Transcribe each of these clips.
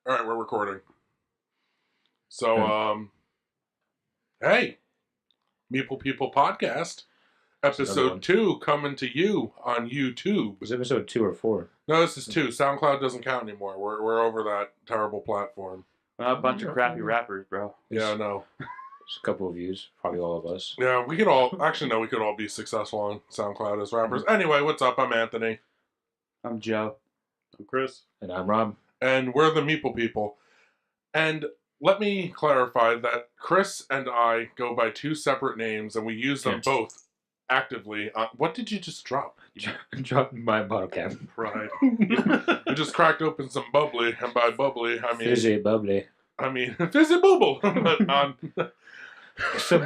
All right, we're recording. So, hey, Meeple People Podcast, episode 2 coming to you on YouTube. Is episode 2 or 4? No, this is 2. SoundCloud doesn't count anymore. We're over that terrible platform. We're not a bunch of crappy rappers, bro. Yeah, I know. Just a couple of views, probably all of us. Yeah, we could all, actually, no, we could all be successful on SoundCloud as rappers. Anyway, what's up? I'm Anthony. I'm Joe. I'm Chris. And I'm Rob. And we're the Meeple People. And let me clarify that Chris and I go by 2 separate names, and we use them both actively. What did you just drop? Drop my bottle cap. Pride. I just cracked open some bubbly, and by bubbly, I mean... Fizzy bubbly. I mean, fizzy booble. But, some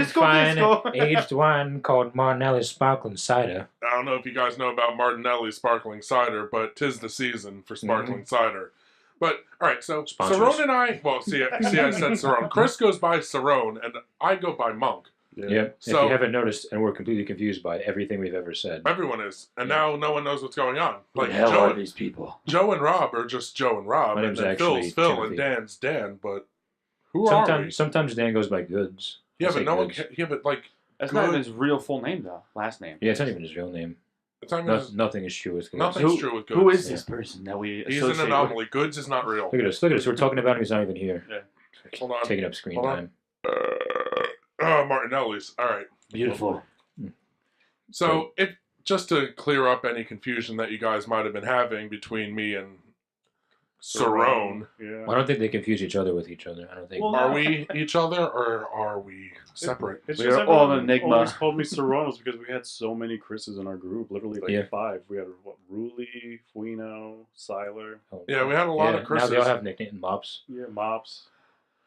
fine aged wine called Martinelli Sparkling Cider. I don't know if you guys know about Martinelli Sparkling Cider, but 'tis the season for sparkling cider. But, alright, so Cerrone and I... Well, see, I said Cerrone. Chris goes by Cerrone, and I go by Monk. Yep. So, if you haven't noticed, and we're completely confused by everything we've ever said. Everyone is. And now no one knows what's going on. Like, what the hell are these people? Joe and Rob are just Joe and Rob. My name's and actually Phil's Phil TMP. and Dan's Dan, but who are we? Sometimes Dan goes by Goods. Yeah, but no one can... Yeah, but like... That's not even his real full name, though. Last name. Yeah, it's not even his real name. Nothing is true with Goods. Nothing's true with Goods. Who is this person that we He's an anomaly. Goods is not real. Look at us. We're talking about him. He's not even here. Yeah. Hold on. Taking up screen time. Martinelli's. All right. Beautiful. So, just to clear up any confusion that you guys might have been having between me and Cerrone. Yeah. Well, I don't think they confuse each other with each other. I don't think. Well, are we each other, or are we separate? It's We're just all everyone Enigma. always called me Serranos because we had so many Chris's in our group. Literally, like 5. We had, Ruli, Fuino, Siler. Yeah, we had a lot of Chris's. Now they all have nicknames. Mops. Yeah, Mops.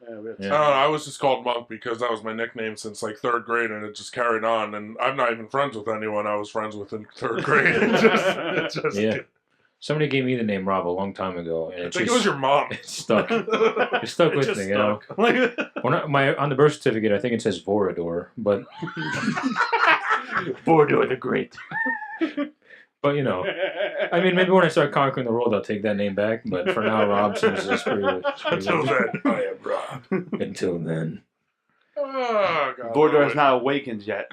Yeah, we had I don't know, I was just called Monk because that was my nickname since like 3rd grade, and it just carried on. And I'm not even friends with anyone I was friends with in 3rd grade. Yeah. Somebody gave me the name Rob a long time ago, and I think it was your mom. It stuck. It stuck with me, you know. On the birth certificate, I think it says Vorador, but Vorador the Great. But you know, I mean, maybe when I start conquering the world, I'll take that name back. But for now, Rob seems just pretty Until then, I am Rob. Until then. Oh, God. Vorador is not awakened yet.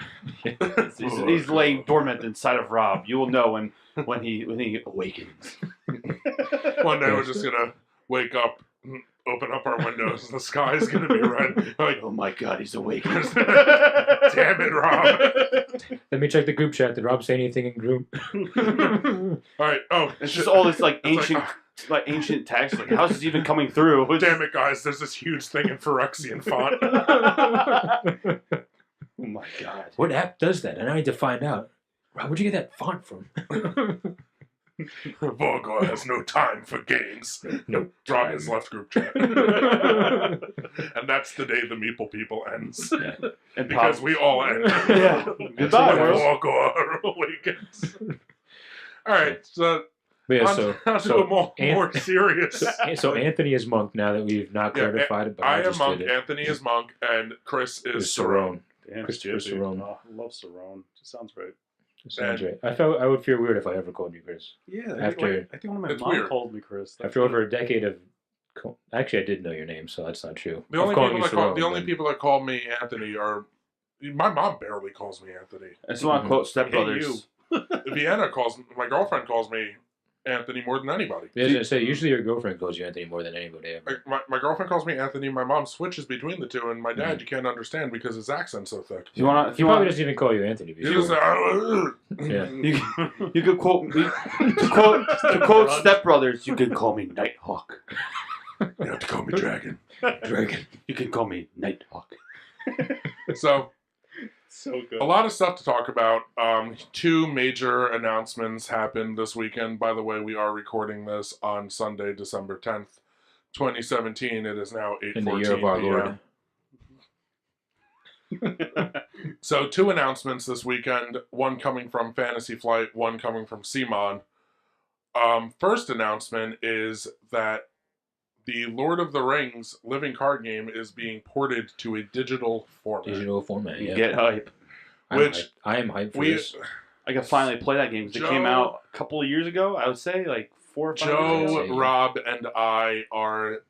he's laying dormant inside of Rob. You will know when he awakens. One day we're just gonna wake up, open up our windows, and the sky's gonna be red. Like, Oh my God, he's awakened. damn it, Rob. Let me check the group chat. Did Rob say anything in group? All right. Oh, It's just all this like ancient text. Like, how's this even coming through? Damn it, guys! There's this huge thing in Phyrexian font. Oh my God. What app does that? And I need to find out. Rob, where'd you get that font from? Vorgor has no time for games. No Rob time. has left group chat. And that's the day the Meeple People ends. Yeah. And Because we all end. Yeah. Goodbye, world. Vorgor awakens. Alright, so... Yeah, on to a more serious... So Anthony is Monk now that we've not clarified it, but I am just Monk, did it. Anthony is Monk, and Chris is It's Cerrone. Damn, Christopher Jiffy. Cerrone. Oh, I love Cerrone. Just sounds right. Sounds right. I would feel weird if I ever called you Chris. Yeah, After- I think one of my It's mom weird. called me Chris. After over a decade of... Actually, I did know your name, so that's not true. The only, I've people called that, you call, Cerrone, the only people that call me Anthony are... My mom barely calls me Anthony. I just want to quote Step Brothers. Vienna calls... My girlfriend calls me Anthony more than anybody. Yeah, I was gonna say, usually your girlfriend calls you Anthony more than anybody ever. My girlfriend calls me Anthony. My mom switches between the two, and my dad you can't understand because his accent's so thick. If you want, He probably doesn't even call you Anthony. He just Yeah. you could quote me. To quote Step Brothers, you can call me Nighthawk. You have to call me Dragon. Dragon. You can call me Nighthawk. So, So good. a lot of stuff to talk about. 2 major announcements happened this weekend. By the way, we are recording this on Sunday, December 10th, 2017. It is now 8:14 In the year of our Lord. So 2 announcements this weekend, one coming from Fantasy Flight, one coming from CMON. First announcement is that the Lord of the Rings living card game is being ported to a digital format. Digital format, yeah. Get hype. I am hyped for this. I can finally play that game because it came out a couple of years ago. I would say like 4 or 5 Joe, years I'd ago. say- Rob, and I are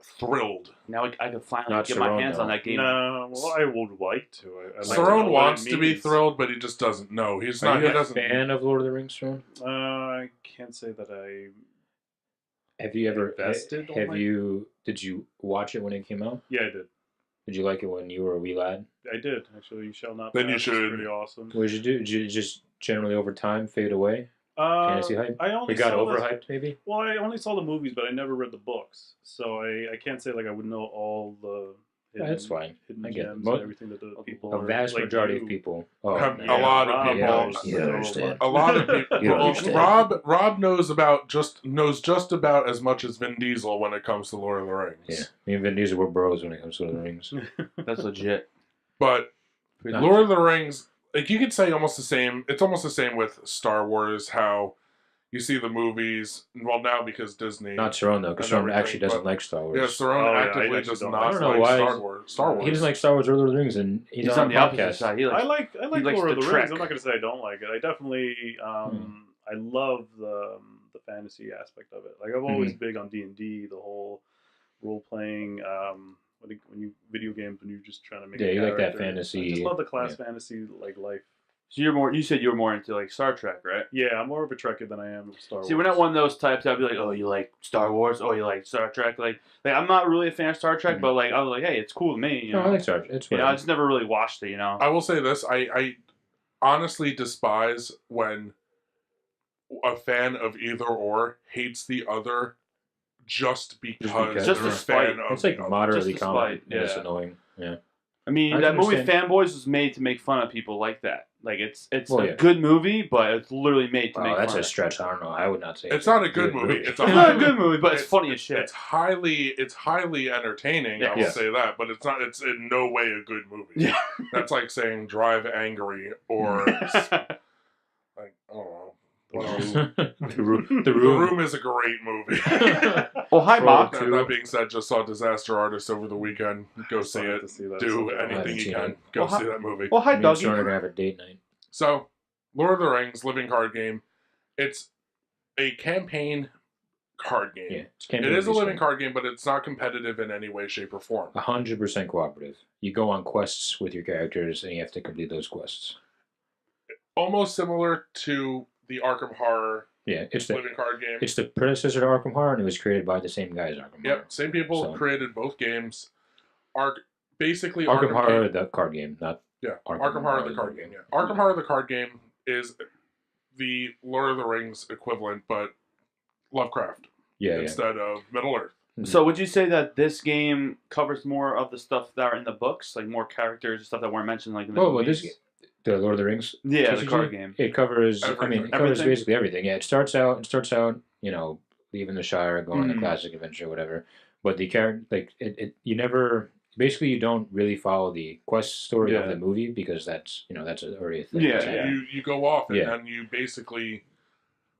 thrilled. Now I can finally Not get my Cerrone, hands on though. that game. No, well, I would like to. I like to know Cerrone what wants it to be means. thrilled, but he just doesn't know. He's Are not. you He a doesn't. fan of Lord of the Rings, Ron? I can't say that I. Have you ever Invested all have my- you did you watch it when it came out? Yeah, I did. Did you like it when you were a wee lad? I did actually. You shall not. Then you pass. should. It's pretty awesome. What did you do? Did you just generally over time fade away? Fantasy hype? I only We got saw the- overhyped, maybe? Well, I only saw the movies, but I never read the books, so I can't say like I would know all the. Yeah, that's fine. Hidden I get it. gems Mo- and everything that the people. A vast like majority you. of people. Oh, Have man. a lot of Rob people. knows You don't understand. A lot of people. You don't well, understand. Rob knows just about as much as Vin Diesel when it comes to Lord of the Rings. Yeah, me and Vin Diesel were bros when it comes to Lord of the Rings. That's legit. But Not- Lord of the Rings, like you could say, almost the same. It's almost the same with Star Wars. How you see the movies. Well, now because Disney. Not Cerrone though, because And Cerrone actually everything, doesn't but- like Star Wars. Yeah, Cerrone Oh, yeah, I actively actually does don't not like- I don't know like why Star Wars. Star Wars. He doesn't like Star Wars or Lord of the Rings, and he's, He's on the a opposite podcast. side. He I likes, like likes Lord of the the Trek. Rings. I'm not gonna say I don't like it. I definitely I love the fantasy aspect of it. Like I'm always big on D&D, the whole role playing. When you video games when you're just trying to make. Yeah, a you like that character. fantasy- I just love the class yeah. fantasy like life. So you're more. You said you were more into like Star Trek, right? Yeah, I'm more of a Trekkie than I am of Star Wars. See, we're not one of those types that'd be like, oh, you like Star Wars, oh, you like Star Trek. Like I'm not really a fan of Star Trek, but like I was like, hey, it's cool to me. You No, know? I like Star Trek. It's You know, I whatever. just never really watched it. You know. I will say this: I honestly despise when a fan of either or hates the other just because because. they're Just a to spite. fan of It's like the other. moderately Just to common. spite, Yeah. It's yeah. annoying. Yeah. I mean, I that movie understand. Fanboys was made to make fun of people like that. Like it's Well, a yeah. good movie, but it's literally made to Oh, make that's fun a of. stretch. I don't know. I would not say It's not a good movie. It's It's not a good movie, but it's funny as shit. It's highly entertaining. I will Yeah. say that, but it's not. It's in no way a good movie. Yeah. That's like saying Drive Angry or like I don't know. What else? the room. The Room is a great movie. Well, hi, Troll Bob. two. That being said, just saw Disaster Artist over the weekend. Go see Excited it. to see that. Do So, anything haven't you seen can. it. Go Well, see that movie. Well, hi, Me and Sean are Dougie. gonna have a date night. So, Lord of the Rings living card game. It's a campaign card game. Yeah, It is a living card game, but it's not competitive in any way, shape, or form. 100% cooperative. You go on quests with your characters, and you have to complete those quests. Almost similar to the Arkham Horror Yeah, it's the living card game. it's the predecessor to Arkham Horror, and it was created by the same guys. Arkham Horror. Yep, same people So- created both games. Basically, Arkham Arkham Horror, came- the card game, not Yeah, Arkham Arkham Horror the Horror, card the game. Yeah, game. Arkham Horror the card game is the Lord of the Rings equivalent, but Lovecraft yeah. instead of Middle Earth. So, would you say that this game covers more of the stuff that are in the books, like more characters and stuff that weren't mentioned, like in the Well, movies? the Lord of the Rings. Yeah, the TCG, card game. It covers. I mean, Everything. it covers Everything? basically everything. Yeah, it starts out. You know, leaving the Shire, going on the classic adventure, whatever. But the character, like you never. Basically, you don't really follow the quest story of Yeah. the movie because that's already a thing. Yeah, that's yeah. happening. You go off and Yeah. then you basically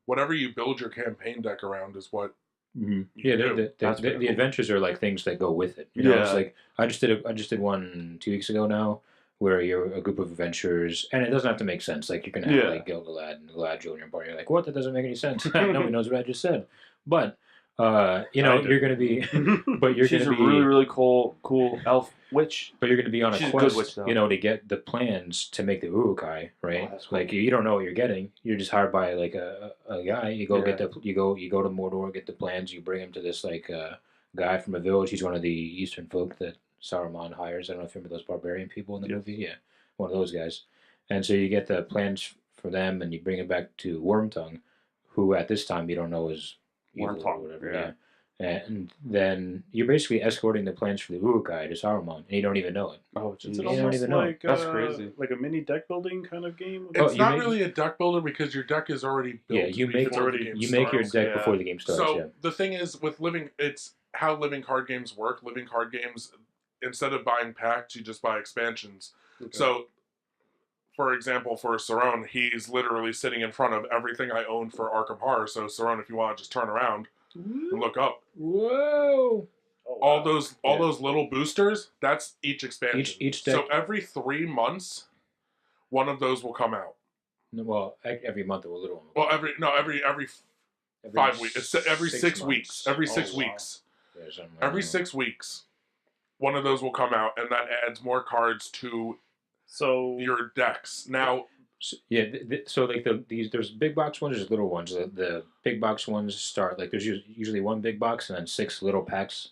whatever you build your campaign deck around is what Mhm. you Yeah, do. That's the pretty cool. adventures are like things that go with it. You know, it's Yeah. like I just did one 2 weeks ago now, where you're a group of adventurers, and it doesn't have to make sense. Like you can have Yeah. like Gil-galad and Galadriel in your party. You're like, what? That doesn't make any sense. Nobody knows what I just said. But you know, I do. you're gonna be, but you're She's gonna a be, really, really cool elf witch. but you're gonna be on a she's a good quest, witch, though. you know, to get the plans to make the Urukai, right? Oh, that's cool. Like you don't know what you're getting. You're just hired by like a guy. You go get Yeah. you go to Mordor, get the plans. You bring him to this like guy from a village. He's one of the Eastern folk that Saruman hires. I don't know if you remember those barbarian people in the Yes. movie. Yeah, one of those guys. And so you get the plans for them, and you bring it back to Wormtongue, who at this time you don't know is evil or Wormtongue, whatever. yeah. And then you're basically escorting the plans for the Urukai to Saruman, and you don't even know it. Oh, Is geez. it You don't almost even know. like That's crazy. like a mini deck building kind of game? Oh, It's you not make- really a deck builder because your deck is already built. Yeah, you make before the already- game you make your starts. deck yeah. before the game starts. So Yeah. the thing is, with it's how living card games work. Living card games, instead of buying packs, you just buy expansions. Okay. So, for example, for Cerrone, he's literally sitting in front of everything I own for Arkham Horror. So Cerrone, if you want to just turn around and look up, Whoa! Oh, all wow. those little boosters, that's each expansion. Each deck- So every 3 months, one of those will come out. Well, every month a little one. Well, every 5 weeks. It's every 6 weeks. months. Every Oh, 6 wow. weeks. Yeah, something like Every that. 6 weeks, one of those will come out, and that adds more cards to So your decks. Now, Yeah, so like there's big box ones, there's little ones. The big box ones start like there's usually one big box and then 6 little packs,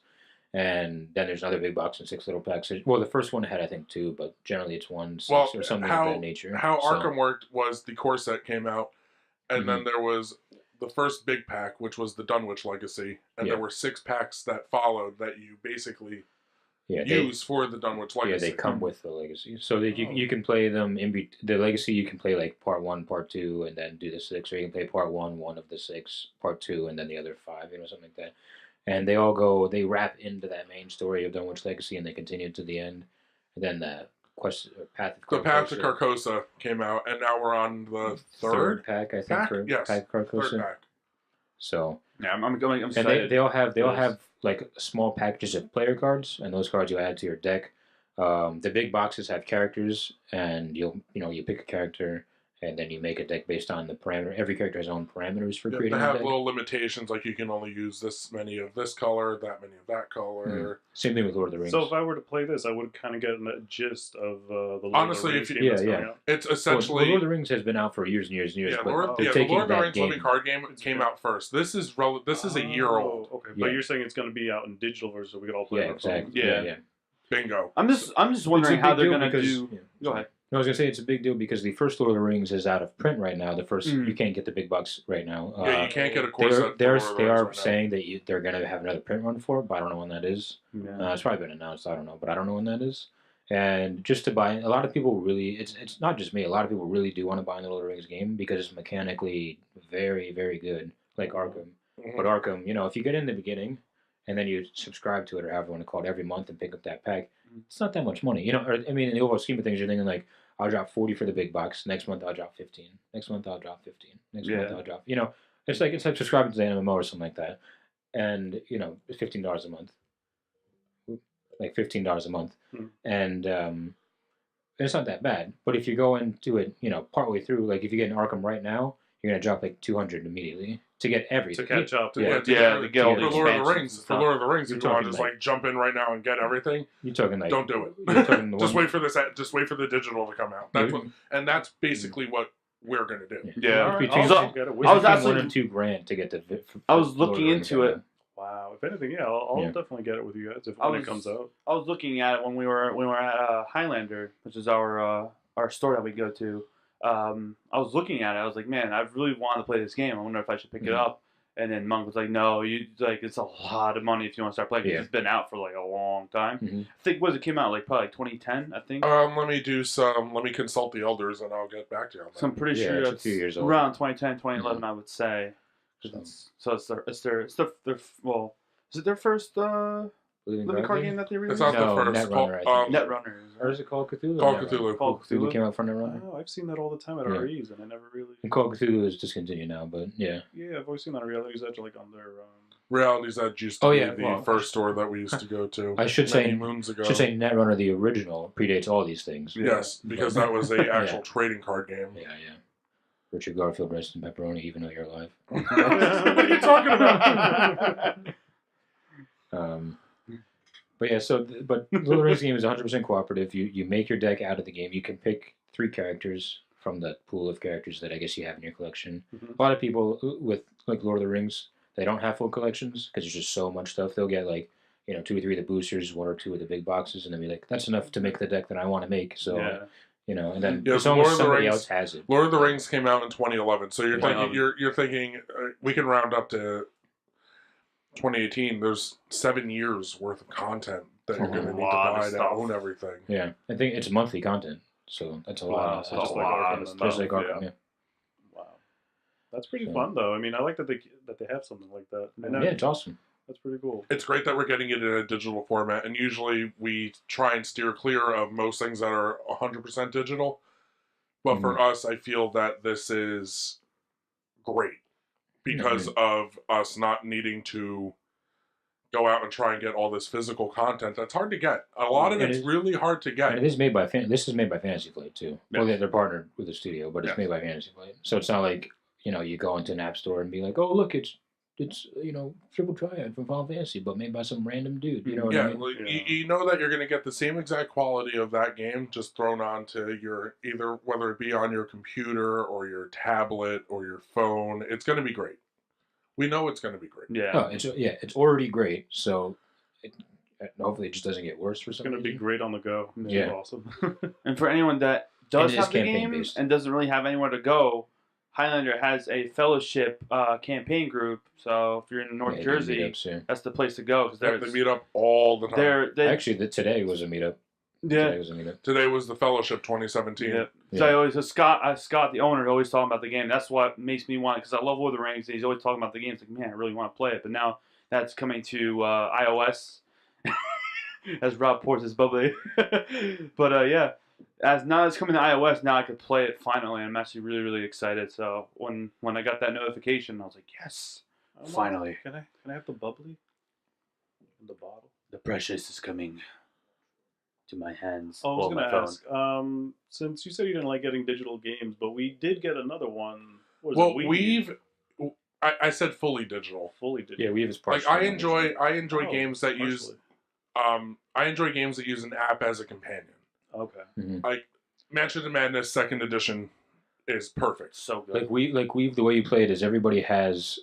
and then there's another big box and 6 little packs. Well, the first one had I think 2, but generally it's 1, 6, well, or something how of that nature. how So, Arkham worked was the core set came out, and Mhm. then there was the first big pack, which was the Dunwich Legacy, and Yeah. there were 6 packs that followed that you basically yeah, use for the Dunwich Legacy. yeah, they come with the legacy, so that Oh. you can play them the legacy. You can play like part 1, part 2, and then do the 6, or you can play part 1, one of the 6, part 2, and then the other 5, something like that. And they wrap into that main story of Dunwich Legacy, and they continue to the end. And then the Path of The Path to Carcosa, Carcosa came out, and now we're on the third pack, I think, pack? for Yes. Path of Carcosa. third pack. So, Yeah, I'm and excited. they all have Yes. like small packages of player cards, and those cards you add to your deck. The big boxes have characters, and you pick a character, and then you make a deck based on the parameter. Every character has own parameters for Yeah, they creating a have deck. little limitations, like you can only use this many of this color, that many of that color. Same thing with Lord of the Rings. So if I were to play this, I would kind of get a gist of the Lord Honestly, of the Rings if you- game that's Yeah, coming yeah. out. It's Well, essentially Lord of the Rings has been out for years and years and years. yeah, but Lord, they're the taking Lord of the that Rings game. living card game came out first. This is this is a year old. Okay, Yeah. but you're saying it's going to be out in digital version, so we could all play Yeah, on our phones. exactly. Yeah. Yeah. Bingo. I'm just It's wondering a how big they're deal gonna because- do. yeah. Go ahead. No, I was gonna say it's a big deal because the first Lord of the Rings is out of print right now. The first Mm. you can't get the big box right now. Yeah, you can't get a core They set. are, for they're, Lord of the they Rings are right now. saying that they're gonna have another print run for it, but I don't know when that is. Yeah. It's probably been announced. I don't know, but I don't know when that is. And just to buy, a lot of people really, it's not just me. A lot of people really do want to buy the Lord of the Rings game because it's mechanically very, very good, like Arkham. Mhm. But Arkham, if you get in the beginning and then you subscribe to it or however you want to call it every month and pick up that pack, it's not that much money. I mean, in the overall scheme of things, you're thinking like, I'll drop 40 for the big box. Next month, I'll drop 15. Next month, I'll drop 15. Next month, Yeah. I'll drop. It's like subscribing to the MMO or something like that. And, it's $15 a month. Like $15 a month. Hmm. And it's not that bad. But if you go into it, partway through, like if you get an Arkham right now, you're going to drop like 200 immediately to get everything. To catch up. Yeah. to get all for the Lord of the expansions Rings. and For stuff. Lord of the Rings, You're if you want talking to just like- like jump in right now and get everything, You're talking like... don't do it. You're talking the Just one- wait for this. Just wait for the digital to come out. That's what, and that's basically what we're gonna do. Yeah. All right, Between- I'll get it with I was you. actually- $1 and $2 to get the... I was Lord of looking the Rings into right it. now. Wow. If anything, yeah, I'll Yeah. definitely get it with you guys I when it was- comes out. I was looking at it when we were at Highlander, which is our store that we go to. I was looking at it. I was like, man, I really wanted to play this game. I wonder if I should pick it Mhm. up. And then Monk was like, no, it's a lot of money if you want to start playing. 'Cause Yeah. It's been out for like a long time. Mhm. I think it came out like probably 2010. I think. Let me do some. Let me consult the elders, and I'll get back to you on that. So I'm pretty Yeah, sure it's a it's few years old. around 2010, 2011, I would say. So- It's their well, is it their first living card game that they released? It's not No, the first. Netrunner, I think. Netrunner. Or is it Call of Cthulhu? Call of Netrunner? Cthulhu. Call of Cthulhu Cthulhu. came out from Netrunner. Oh, I've seen that all the time at Yeah. REs, and I never really. And Call of Cthulhu is discontinued now, but yeah. Yeah, I've always seen that on Reality's Edge, like on their. Reality's Edge used to Oh, be yeah, the well, first store that we used to go to. I should many say- moons ago. Should say Netrunner, the original, predates all these things. Yes, because that was a actual trading card game. Yeah, yeah. Richard Garfield, rest in pepperoni, even though you're alive. What are you talking about? But yeah, but Lord of the Rings game is 100% cooperative. You make your deck out of the game. You can pick 3 characters from the pool of characters that I guess you have in your collection. Mhm. A lot of people with like Lord of the Rings, they don't have full collections because there's just so much stuff. They'll get like 2 or 3 of the boosters, 1 or 2 of the big boxes, and then be like, that's enough to make the deck that I want to make. So Yeah. and then Yeah, as long as Lord of the somebody Rings- else has it. Lord of the Rings came out in 2011, so you're thinking 2011. you're thinking we can round up to 2018. There's 7 years worth of content that you're A going to need to lot of buy to stuff. own everything. Yeah, I think it's monthly content, so that's a Wow, lot. that's That's a just lot like of Arkham. stuff, Just like Arkham, yeah. yeah. Wow, that's pretty So- fun though. I mean, I like that they have something like that. And Yeah, it's awesome. that's pretty cool. It's great that we're getting it in a digital format, and usually we try and steer clear of most things that are 100% digital. But for us, I feel that this is great because of us not needing to go out and try and get all this physical content that's hard to get. A lot of And it's really hard to And get. it is made by this is made by Fantasy Flight too. Well, they're partnered with the studio, but it's Yes. made by Fantasy Flight. So it's not like you go into an app store and be like, oh look, it's it's Triple Triad from Final Fantasy, but made by some random dude. You know what I Yeah, mean? like, Yeah. you know that you're going to get the same exact quality of that game just thrown onto your either whether it be on your computer or your tablet or your phone. It's going to be great. We know it's going to be great. Yeah. Oh, it's already great. So hopefully it just doesn't get worse for It's some going to be reason. great on the go. Yeah. Awesome. And for anyone that does And it is have the game campaign-based. and doesn't really have anywhere to go, Highlander has a fellowship campaign group. So if you're in North Yeah, they do Jersey, meetups, yeah. that's the place to go because They meet up all the time. Actually, today was a meetup. yeah. Today was a meetup. Today was the Fellowship 2017. Yeah. Yeah. So I always Scott, the owner, always talking about the game. That's what makes me want, because I love Lord of the Rings. And he's always talking about the game. It's like, man, I really want to play it. But now that's coming to iOS, as Rob pours his bubbly. But yeah, as now it's coming to iOS, now I could play it finally. I'm actually really, really excited. So when I got that notification, I was like, yes, finally. Can I have the bubbly in the bottle? The precious is coming to my hands. Oh, I was or going my to phone. ask. Since you said you didn't like getting digital games, but we did get another one. What Well, was it? I said fully digital. fully digital. Yeah, we have his Like partial. I enjoy Oh, games that use I enjoy games that use an app as a companion. Okay. Like Mansion of Madness Second Edition is perfect. So good. Like we the way you play it is everybody has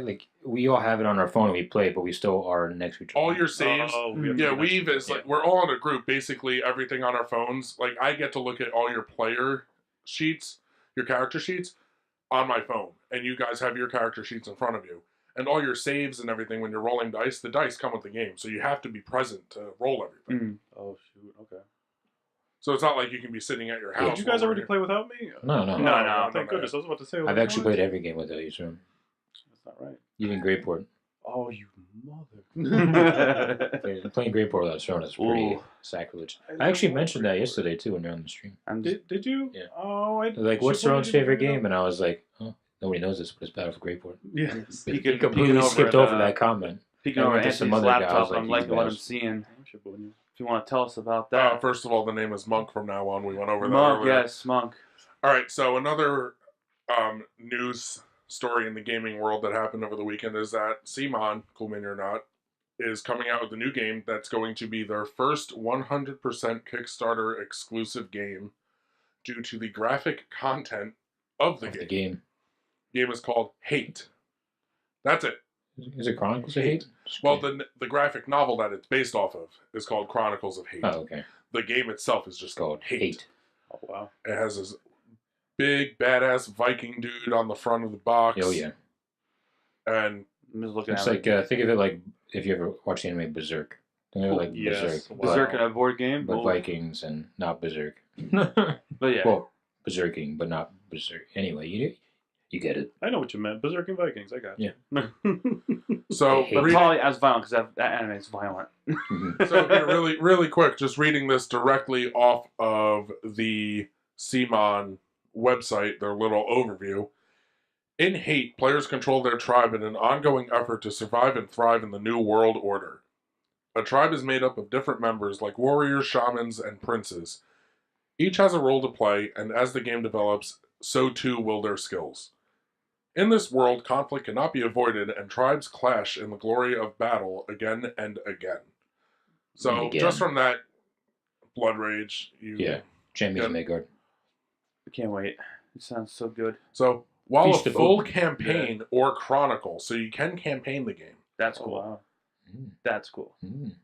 like we all have it on our phone and we play it, but we still are next to each other. All your saves. We have to Yeah, connect. Weave is like we're all in a group. Basically, everything on our phones. Like I get to look at all your player sheets, your character sheets, on my phone, and you guys have your character sheets in front of you, and all your saves and everything. When you're rolling dice, the dice come with the game, so you have to be present to roll everything. Oh shoot. Okay. So it's not like you can be sitting at your house. Did you guys while already we're play without me? No. No. Thank goodness. I was about to say. I've actually played every game with you, so That's not right. even Greyport. Oh, you mother. Playing Greyport without Throne is pretty Ooh. sacrilege. I I actually love mentioned that Greyport. yesterday too when you're on the stream. Did you? Yeah. Oh, I Like, what's should Throne's probably favorite bring it game? And I was like, oh, nobody knows this, but it's Battle for Greyport. up. Yeah. He Peeking completely over skipped at, over that comment. Peeking I over went at to some Anthony's other guy, I was laptop, like, I'm liking he's what I'm best. seeing. If you want to tell us about that. First of all, the name is Monk from now on. We went over that Monk, earlier. yes, Monk. All right, so another news story in the gaming world that happened over the weekend is that CMON, Cool Mini or Not, is coming out with a new game that's going to be their first 100% Kickstarter exclusive game due to the graphic content of the Of game. the game. The game is called Hate. That's it. Is it Chronicles of Hate? Well, the graphic novel that it's based off of is called Chronicles of Hate. Oh, okay. The game itself is just It's called Hate. Oh wow. It has this big, badass Viking dude on the front of the box. Oh, yeah. And I'm just looking It's at like, think of it like if you ever watch the anime Berserk. Think of it like Yes. Berserk. Wow. Berserk in a board game. But Ooh. Vikings and not Berserk. But yeah. Well, Berserking, but not Berserk. Anyway, you get it. I know what you meant. Berserk and Vikings. I got you. so, Hate. But reading, probably as violent, because that anime is violent. Mhm. so here, really quick, just reading this directly off of the CMON website, their little overview. In Hate, players control their tribe in an ongoing effort to survive and thrive in the New World Order. A tribe is made up of different members like warriors, shamans, and princes. Each has a role to play, and as the game develops, so too will their skills. In this world, conflict cannot be avoided, and tribes clash in the glory of battle again and again. So, And again. just from that Blood Rage, Yeah. Champions Yeah. Midgard. I can't wait. It sounds so good. So, while Feast a of full Oak. campaign or chronicle, so you can campaign the game. That's Oh cool. wow. Mm. That's cool. Mm.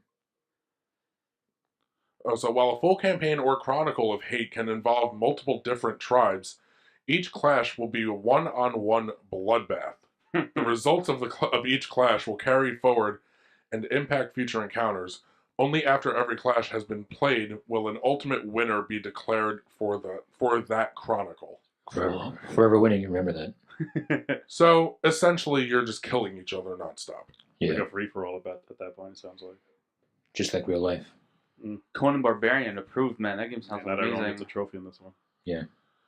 So while a full campaign or chronicle of Hate can involve multiple different tribes, each clash will be a one-on-one bloodbath. The results of of each clash will carry forward and impact future encounters. Only after every clash has been played will an ultimate winner be declared for that chronicle. Forever winning, remember that. So essentially, you're just killing each other nonstop. Yeah. Like a free for all at that point. It sounds like. Just like real life. Conan Barbarian approved, man. That game sounds Not everyone amazing. gets a trophy in this one.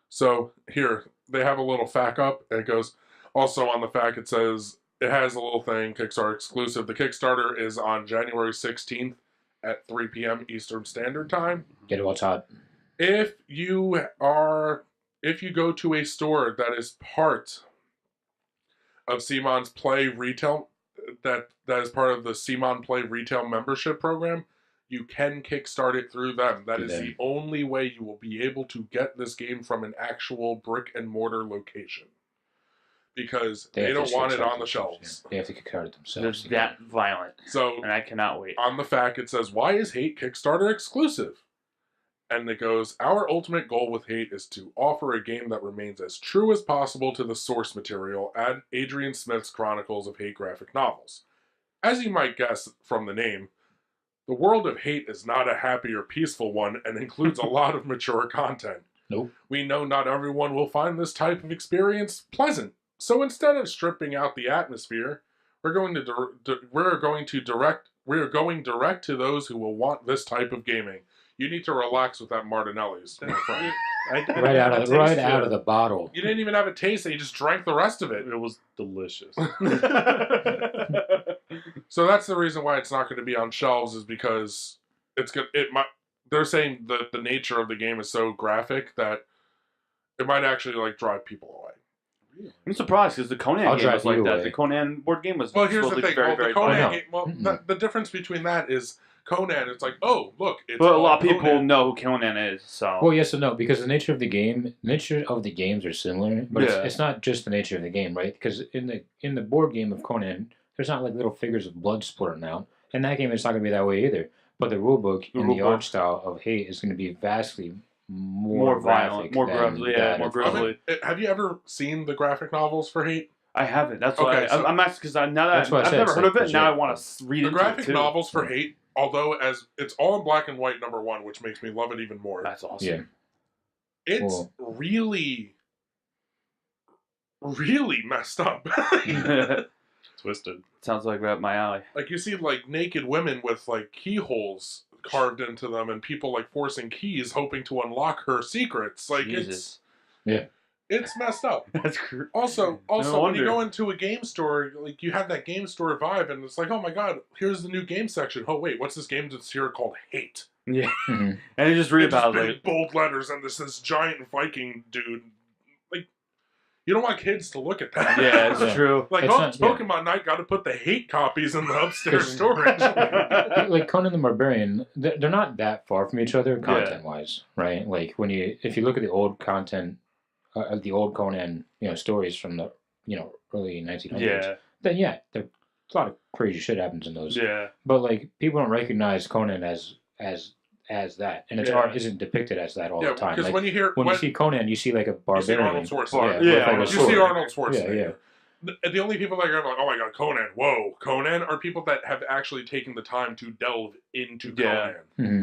So here, they have a little FAQ up. And it goes, also on the FAQ, it says, it has a little thing, Kickstarter exclusive. The Kickstarter is on January 16th at 3 p.m. Eastern Standard Time. Get it while it's hot. If you go to a store that is part of CMON's Play retail, that is part of the CMON Play retail membership program, you can kickstart it through them. That is the only way you will be able to get this game from an actual brick and mortar location. Because they don't want it on the shelves. Yeah. They have to kickstart it themselves. It's that violent. So, and I cannot wait. On the fact, it says, "Why is Hate Kickstarter exclusive?" And it goes, "Our ultimate goal with Hate is to offer a game that remains as true as possible to the source material, add Adrian Smith's Chronicles of Hate graphic novels. As you might guess from the name, the world of Hate is not a happy or peaceful one and includes a lot of mature content. Nope. We know not everyone will find this type of experience pleasant. So instead of stripping out the atmosphere, we're going direct to those who will want this type of gaming. You need to relax with that Martinelli's, my friend." Right out of the bottle. You didn't even have a taste, and you just drank the rest of it. It was delicious. So that's the reason why it's not going to be on shelves, is because they're saying that the nature of the game is so graphic that it might actually like drive people away. I'm surprised because the Conan game was like that. Away. The Conan board game was. Well, here's the thing. Very, the Conan game, the difference between that is Conan. It's like, oh, look. But a lot of people know who Conan is. So. Well, yes and no, because the nature of the games are similar, but it's not just the nature of the game, right? Because in the board game of Conan, there's not like little figures of blood splurting out. In that game, it's not going to be that way either. But the rulebook and the art style of Hate is going to be vastly more violent, more gruesome. Yeah, more gruesome. Have you ever seen the graphic novels for Hate? I haven't. That's why I'm asking, because I've never heard of it. Now I want to read it. The graphic novels for Hate, although as it's all in black and white, #1, which makes me love it even more. That's awesome. Yeah. It's really, really messed up. Twisted. Sounds like right up my alley. Like you see like naked women with like keyholes carved into them, and people like forcing keys hoping to unlock her secrets. Like Jesus. it's messed up. That's also when you go into a game store, like you have that game store vibe, and it's like, oh my god, here's the new game section. Oh wait, what's this game that's here called Hate? Yeah. And you just read about it like bold letters, and this giant Viking dude. Like, you don't want kids to look at that. Yeah, it's true. Like, it's Pokemon Night, got to put the Hate copies in the upstairs storage. Like Conan the Barbarian, they're not that far from each other content-wise, right? Like if you look at the old content, the old Conan, stories from the early 1900s, then a lot of crazy shit happens in those. Yeah. But like people don't recognize Conan as that, and its art isn't depicted as that all the time. Because like, when you see Conan, you see like a barbarian. You see Arnold Schwarzenegger. You see Arnold Schwarzenegger. Yeah. The only people that are like, oh my god, Conan, whoa, Conan, are people that have actually taken the time to delve into Conan. Mm-hmm.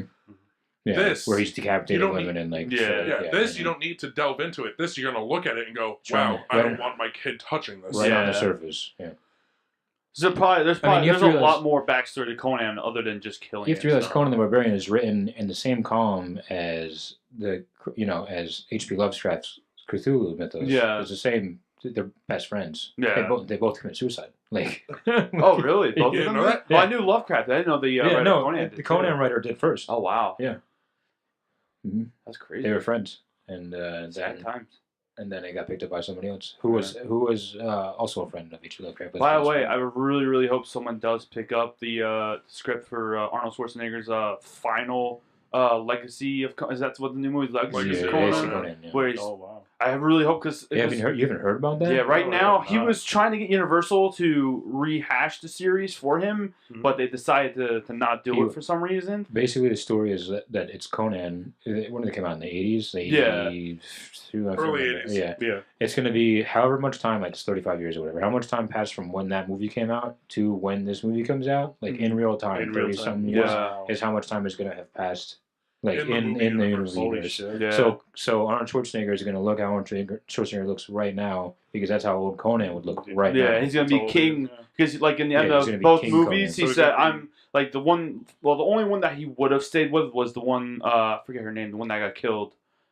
Yeah, this, where he's decapitating women and like... You don't need to delve into it. This, you're going to look at it and go, wow, I don't want my kid touching this. Right on the surface, yeah. So there's a lot more backstory to Conan other than just killing. You have to realize Conan the Barbarian is written in the same column as as H.P. Lovecraft's Cthulhu mythos. Yeah, it's the same. They're best friends. Yeah, they both commit suicide. Like, oh really? Both of them? Know that? Well, I knew Lovecraft. I didn't know the writer Conan. The Conan writer did first. Oh wow. Yeah. Mm-hmm. That's crazy. They were friends, and sad times. And then it got picked up by somebody else who was also a friend of H.P. Lovecraft. By the way, I really, really hope someone does pick up the script for Arnold Schwarzenegger's final Legacy of. Is that what the new movie Legacy of Conan? Where he's, oh wow! I really hope because you haven't heard about that. Yeah, right now he was trying to get Universal to rehash the series for him, but they decided to not do it for some reason. Basically, the story is that it's Conan. When did it come out in the 80s? Early 80s. Yeah. It's going to be however much time, like it's 35 years or whatever. How much time passed from when that movie came out to when this movie comes out? Like in real time, 30-something years is how much time is going to have passed. Like in the universe. Yeah. So Arnold Schwarzenegger is going to look how Arnold Schwarzenegger looks right now because that's how old Conan would look right now. Yeah, he's going to be king because like in the end of both movies, he said, "I'm like the one." Well, the only one that he would have stayed with was the one. I forget her name. The one that got killed.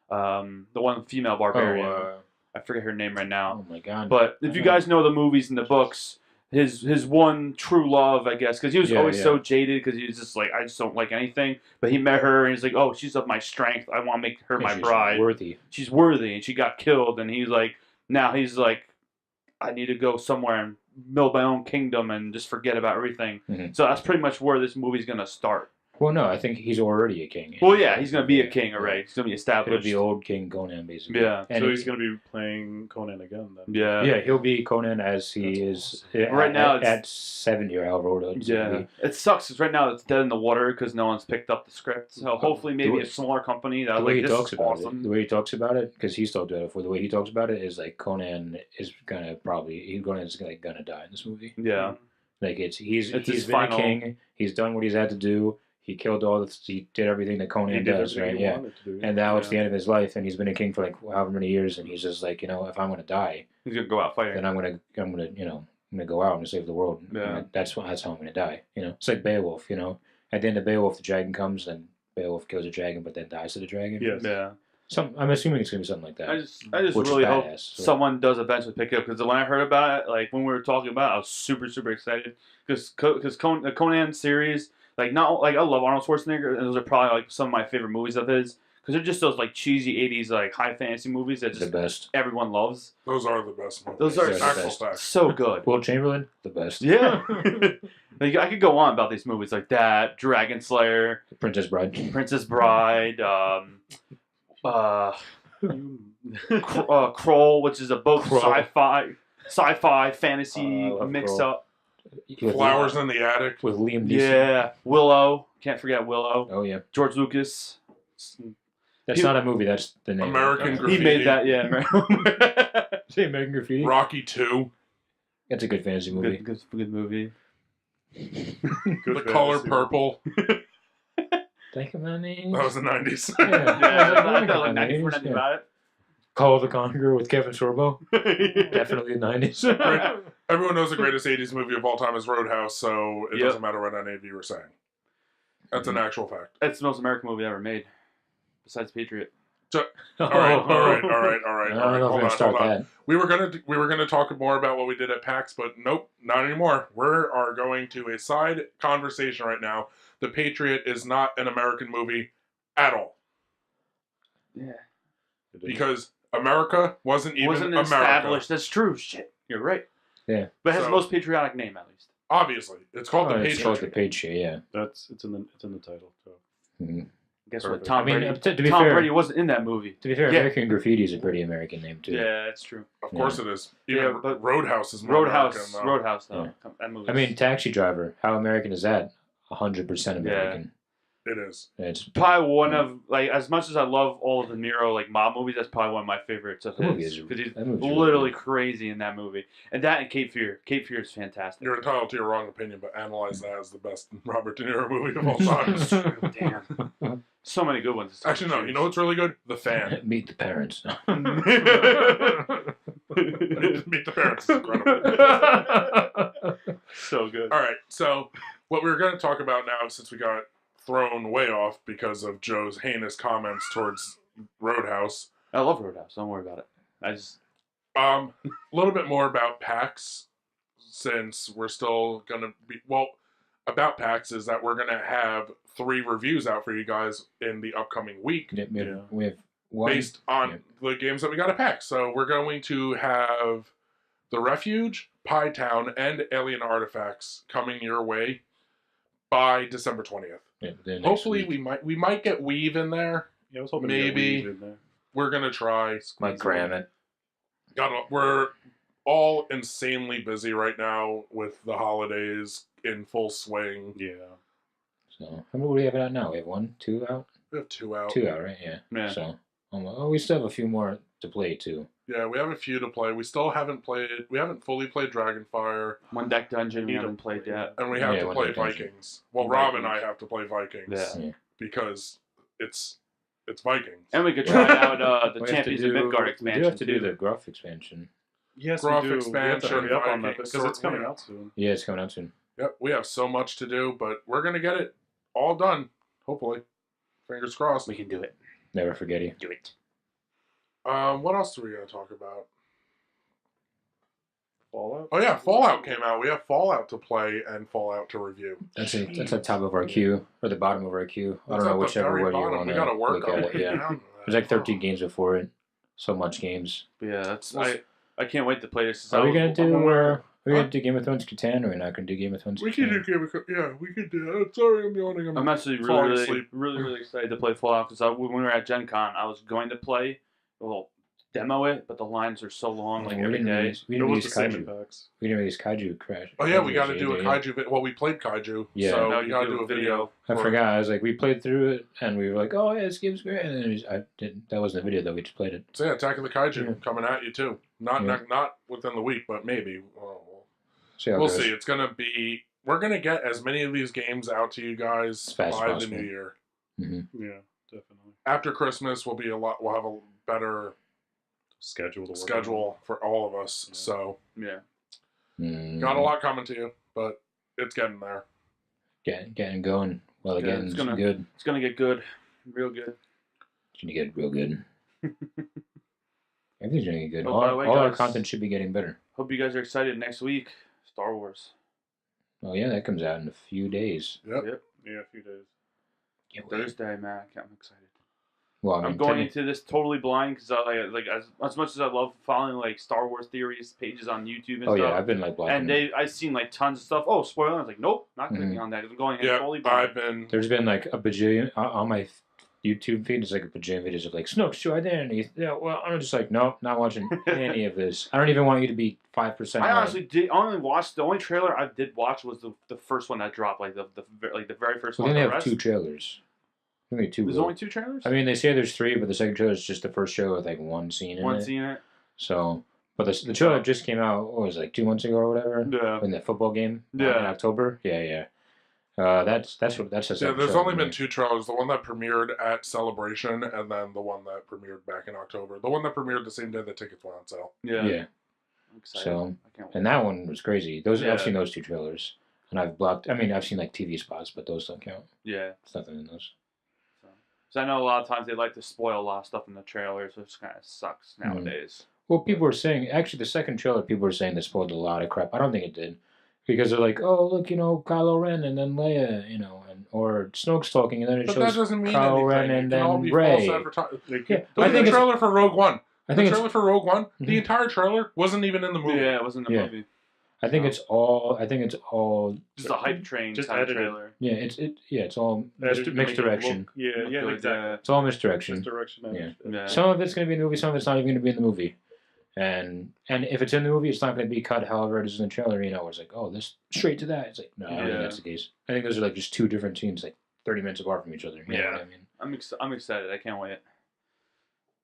The one female barbarian. I forget her name right now. Oh my god! But if you guys know the movies and the books. His one true love, I guess, because he was always so jaded because he was just like, I just don't like anything. But he met her and he's like, oh, she's of my strength. I want to make her my bride. Worthy. She's worthy, and she got killed. And he's like, now he's like, I need to go somewhere and build my own kingdom and just forget about everything. Mhm. So that's pretty much where this movie's gonna start. Well, no, I think he's already a king. Well, yeah, he's gonna be a king already. He's gonna be He'll established. be old King Conan, basically. Yeah. And So he's going to be playing Conan again then. Yeah. yeah, he'll be Conan as he That's is Right now at 70 or however old it's gonna Yeah, be. it sucks because right now it's dead in the water because no one's picked up the script. So hopefully, maybe way- a smaller company that The was way like, he this talks is about awesome. it, the way he talks about it, because he's talked about it before. The way he talks about it is like Conan's gonna die in this movie. Yeah, Like he's It's his been final- a king. He's done what he's had to do. He killed he did everything that He Conan did does, everything right? he Yeah. wanted to do. And now it's the Yeah. end of his life, and he's been a king for like however many years, and he's just like, if I'm gonna die, he's gonna go out fighting. then I'm gonna I'm gonna go out and save the world. Yeah. And that's how I'm gonna die. It's like Beowulf. At the end of Beowulf, the dragon comes, and Beowulf kills a dragon, but then dies to the dragon. Yes. Yeah, I'm assuming it's gonna be something like that. I just Which is really hope badass, so- someone does eventually pick it up because when I heard about it, like when we were talking about it, I was super excited because the Conan series, like not like I love Arnold Schwarzenegger, and those are probably like some of my favorite movies of his because they're just those like cheesy '80s like high fantasy movies that the just best. everyone loves. Those are the best movies. Those are They're the actual best. facts. So good. Will Chamberlain, the best. Yeah. Like, I could go on about these movies like that, Dragon Slayer, Princess Bride. Princess Bride, Kroll, which is a both Kroll. sci-fi fantasy I love mix Kroll. up. Flowers in the Attic. with Liam Neeson. Yeah, Willow. Can't forget Willow. Oh yeah. George Lucas. That's not a movie. That's the name. American of it. Graffiti. He made that. Yeah. Say American Graffiti. Rocky 2. That's a good fantasy movie. Good movie. The Color Purple. Think about me. That was the 90s. Yeah, I Yeah, felt like 94 yeah. about Call of the Conqueror with Kevin Sorbo. it. Definitely the 90s. Everyone knows the greatest 80s movie of all time is Roadhouse, so it Yep. doesn't matter what any of you are saying. That's an actual fact. That's the most American movie ever made, besides Patriot. All right. I don't know if we're gonna start Hold on. that. We were gonna talk more about what we did at PAX, but nope, not anymore. We are going to a side conversation right now. The Patriot is not an American movie at all Yeah. because America wasn't even Wasn't America. established. That's true. Shit. You're right. Yeah. But it has So- the most patriotic name, at least. Obviously, it's called the It's Patriot. called the Patriot, yeah. It's in the title. So. Mhm. Guess Perfect. what? Tom Brady. to be Tom fair, Brady wasn't in that movie. to be fair, Yeah. American Graffiti is a pretty American name too. Yeah, that's true. Of course it is. Even Yeah, but Roadhouse is more Roadhouse, American, though. though. That movie. I mean, Taxi Driver. How American is that? 100% American. It is. It's probably one of like as much as I love all of the Nero like mob movies, that's probably one of my favorites of That movie his is- because he's that movie's really literally good. crazy in that movie. And that and Cape Fear. Cape Fear is fantastic. You're entitled to your wrong opinion, but analyze that as the best Robert De Niro movie of all time. Damn, so many good ones. Actually, no. You know what's really good? The Fan. Meet the Parents. Meet the Parents is incredible. So good. All right, so what we're going to talk about now, since we got thrown way off because of Joe's heinous comments towards Roadhouse, I love Roadhouse. Don't worry about it. I just a little bit more about PAX, since we're still going to be, about PAX is that we're going to have 3 reviews out for you guys in the upcoming week We have one. based on the games that we got at PAX. So we're going to have The Refuge, Pie Town, and Alien Artifacts coming your way by December 20th. Yeah, the next Hopefully week. we might get Weave in there. Yeah, I was hoping Maybe. to get Weave in there. We're gonna try. Might cram it. We're all insanely busy right now with the holidays in full swing. Yeah. So how many do we have out now? We have 1, 2 out. We have 2 out. 2 out, right? Yeah. Yeah. So we still have a few more to play too. Yeah, we have a few to play. We still haven't played. We haven't fully played Dragonfire, one deck dungeon we Need haven't to played play yet. and we have Yeah, to One play Deck Dungeon. Vikings. Well, And Rob and Vikings. I have to play Vikings Yeah. because it's Vikings. And we could try out the We have to Champions of do- Midgard expansion. We do have to do too. the Gruff expansion. Yes, Gruff we do. We have to expansion, hurry up on that Vikings, because it's so- coming out soon. Yeah, it's coming out soon. Yep, we have so much to do, but we're gonna get it all done. Hopefully, fingers crossed. We can do it. Never forget you. Do it. What else are we gonna talk about? Fallout. Oh yeah, Fallout came out. We have Fallout to play and Fallout to review. That's at top of our queue or the bottom of our queue. I That's don't know at the whichever very way you bottom. want We gotta work look our at it. way Yeah, down. there's like 13 games before it. So much games. But yeah, that's We'll I can't wait to play this. Are we gonna do? Are we gonna do Game of Thrones Catan, or we're not gonna do Game of Thrones? We can do Game of Thrones. Yeah, we could do that. Sorry, I'm yawning. I'm actually falling really, asleep. really excited to play Fallout because when we were at Gen Con, I was going to play, well, demo it, but the lines are so long, like every day. We It didn't was release the same Kaiju. impacts. We didn't release Kaiju Crash. Oh yeah, we got to Kaiju do a yeah. Kaiju. Well, we played Kaiju, Yeah. so Now we you got to do do a a video. I forgot. I was like, we played through it, and we were like, oh yeah, this game's great. And then I didn't. That wasn't a video though. We just played it. So yeah, Attack of the Kaiju Yeah. coming at you too. Not within the week, but maybe. We'll see. It's gonna be. We're gonna get as many of these games out to you guys As fast as by the possible. new year. Mm-hmm. Yeah, definitely. After Christmas, we'll have a better schedule for all of us. Yeah. So Yeah. got a lot coming to you, but it's getting there. Getting going. Well, again, it's it's gonna- good. It's gonna get good, real good. It's gonna get real good. Everything's gonna get good. Oh, by the way, all our guys- content should be getting better. Hope you guys are excited next week. Star Wars. Oh yeah, that comes out in a few days. Yep. Yeah, a few days. Can't wait. Thursday, man. I'm excited. Well, I mean, I'm going into this totally blind because as much as I love following like Star Wars theories pages on YouTube and Oh stuff. yeah, I've been like blocking. And I've seen like tons of stuff. Oh, spoiler! I was like, nope, not gonna be on that. 'Cause I'm going in Yeah, totally blind. I've been. There's been like a bajillion on my YouTube feed. It's like a bajillion videos of like Snoke's true identity. Yeah, well, I'm just like, nope, not watching any of this. I don't even want you to be 5%. I honestly did only watch the only trailer I did watch was the first one that dropped, like the very first Well, one. then they The have two rest- trailers. Only two. There's really. only two trailers. I mean, they say there's three, but the second trailer is just the first trailer with like one scene in one it. scene in it. So, but the trailer just came out. What was it, like 2 months ago or whatever? Yeah. In the football game. Yeah. In October. Yeah. That's the Yeah, second there's trailer only to been me. two trailers. The one that premiered at Celebration, and then the one that premiered back in October. The one that premiered the same day the tickets went on sale. Yeah. Yeah. I'm excited. So, I can't wait. and that one was crazy. Those Yeah. I've seen those two trailers, and I've blocked. I mean, I've seen like TV spots, but those don't count. Yeah. It's nothing in those. So I know a lot of times they like to spoil a lot of stuff in the trailers, which kind of sucks nowadays. Well, people were saying actually the second trailer, people were saying they spoiled a lot of crap. I don't think it did, because they're like, oh look, Kylo Ren and then Leia, or Snoke's talking and then it But shows that doesn't mean Kylo anything. Ren and it can all then be Rey. false advertising. Yeah, Look I at the think it's. trailer for Rogue One. I The think it's. trailer for Rogue One, Mhm. the entire trailer wasn't even in the movie. Yeah, it wasn't a Yeah. movie. I think it's all. I think it's all. Just a hype train Just kind of edited. trailer. Yeah, it's all Edited to make it misdirection. look- Yeah, Look yeah, good, exactly. It's all misdirection. Misdirection. Yeah. Yeah. Some of it's going to be in the movie, some of it's not even going to be in the movie. And if it's in the movie, it's not going to be cut however it is in the trailer, where it's like, oh, this straight to that. It's like, no, I don't think Yeah. that's the case. I think those are like just two different scenes, like 30 minutes apart from each other. You know Yeah. what I mean? I'm excited. I can't wait.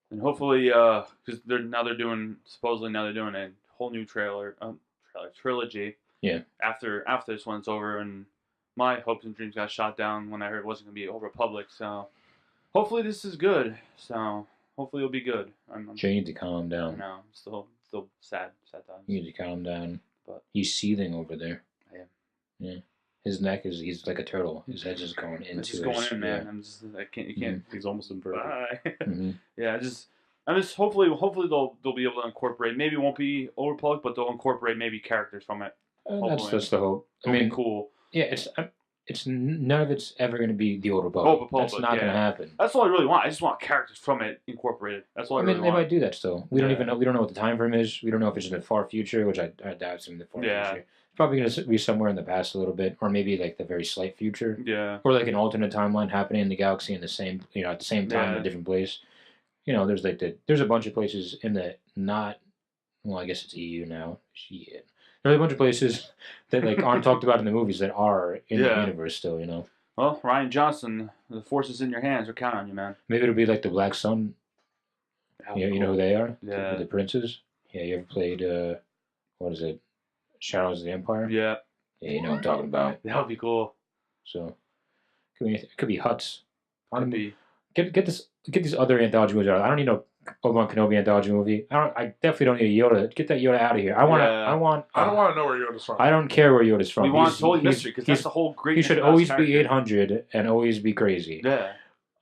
And hopefully, because they're doing a whole new trilogy. Yeah. After this one's over, and my hopes and dreams got shot down when I heard it wasn't gonna be Old Republic. So hopefully this is good. So hopefully it'll be good. I'm Jay, you need to calm I down. know, still sad times. You need to calm down. But- He's seething over there. I am. Yeah. His neck he's like a turtle. His head's just going into It's just going his- in, man. You can't. He's almost inverted. Bye. Mhm. Yeah, I'm just hopefully they'll be able to incorporate. Maybe it won't be Old Republic, but they'll incorporate maybe characters from it. That's the hope. I It'll be mean, cool. yeah, it's none of it's ever going to be the Old Republic. Old Republic, That's not going to yeah. happen. That's all I really want. I just want characters from it incorporated. That's all I, I mean, really they want. might do that still. We don't Yeah. even know. We don't know what the time frame is. We don't know if it's in the far future, which I doubt it's in the far Yeah. future. It's probably going to be somewhere in the past a little bit, or maybe like the very slight future, Yeah. or like an alternate timeline happening in the galaxy in the same, at the same time in Yeah. a different place. There's a bunch of places in the not. Well, I guess it's EU now. Shit. There's a bunch of places that like aren't talked about in the movies that are in the Yeah. universe still. Well, Ryan Johnson, the force is in your hands. We're counting on you, man. Maybe it'll be like the Black Sun. You know who they are? Yeah. The princes. Yeah, you ever played what is it? Shadows of the Empire? Yeah. Yeah, you know what I'm talking about. That would be cool. So it could be Huts. Could be. Get these other anthology movies out. I don't need no Obi-Wan Kenobi anthology movie. I definitely don't need a Yoda. Get that Yoda out of here. I Yeah. want I don't want to know where Yoda's from. I don't care where Yoda's from. We want He's- totally he's- mystery because he's- that's the whole great. He should always be 800 and always be crazy. Yeah.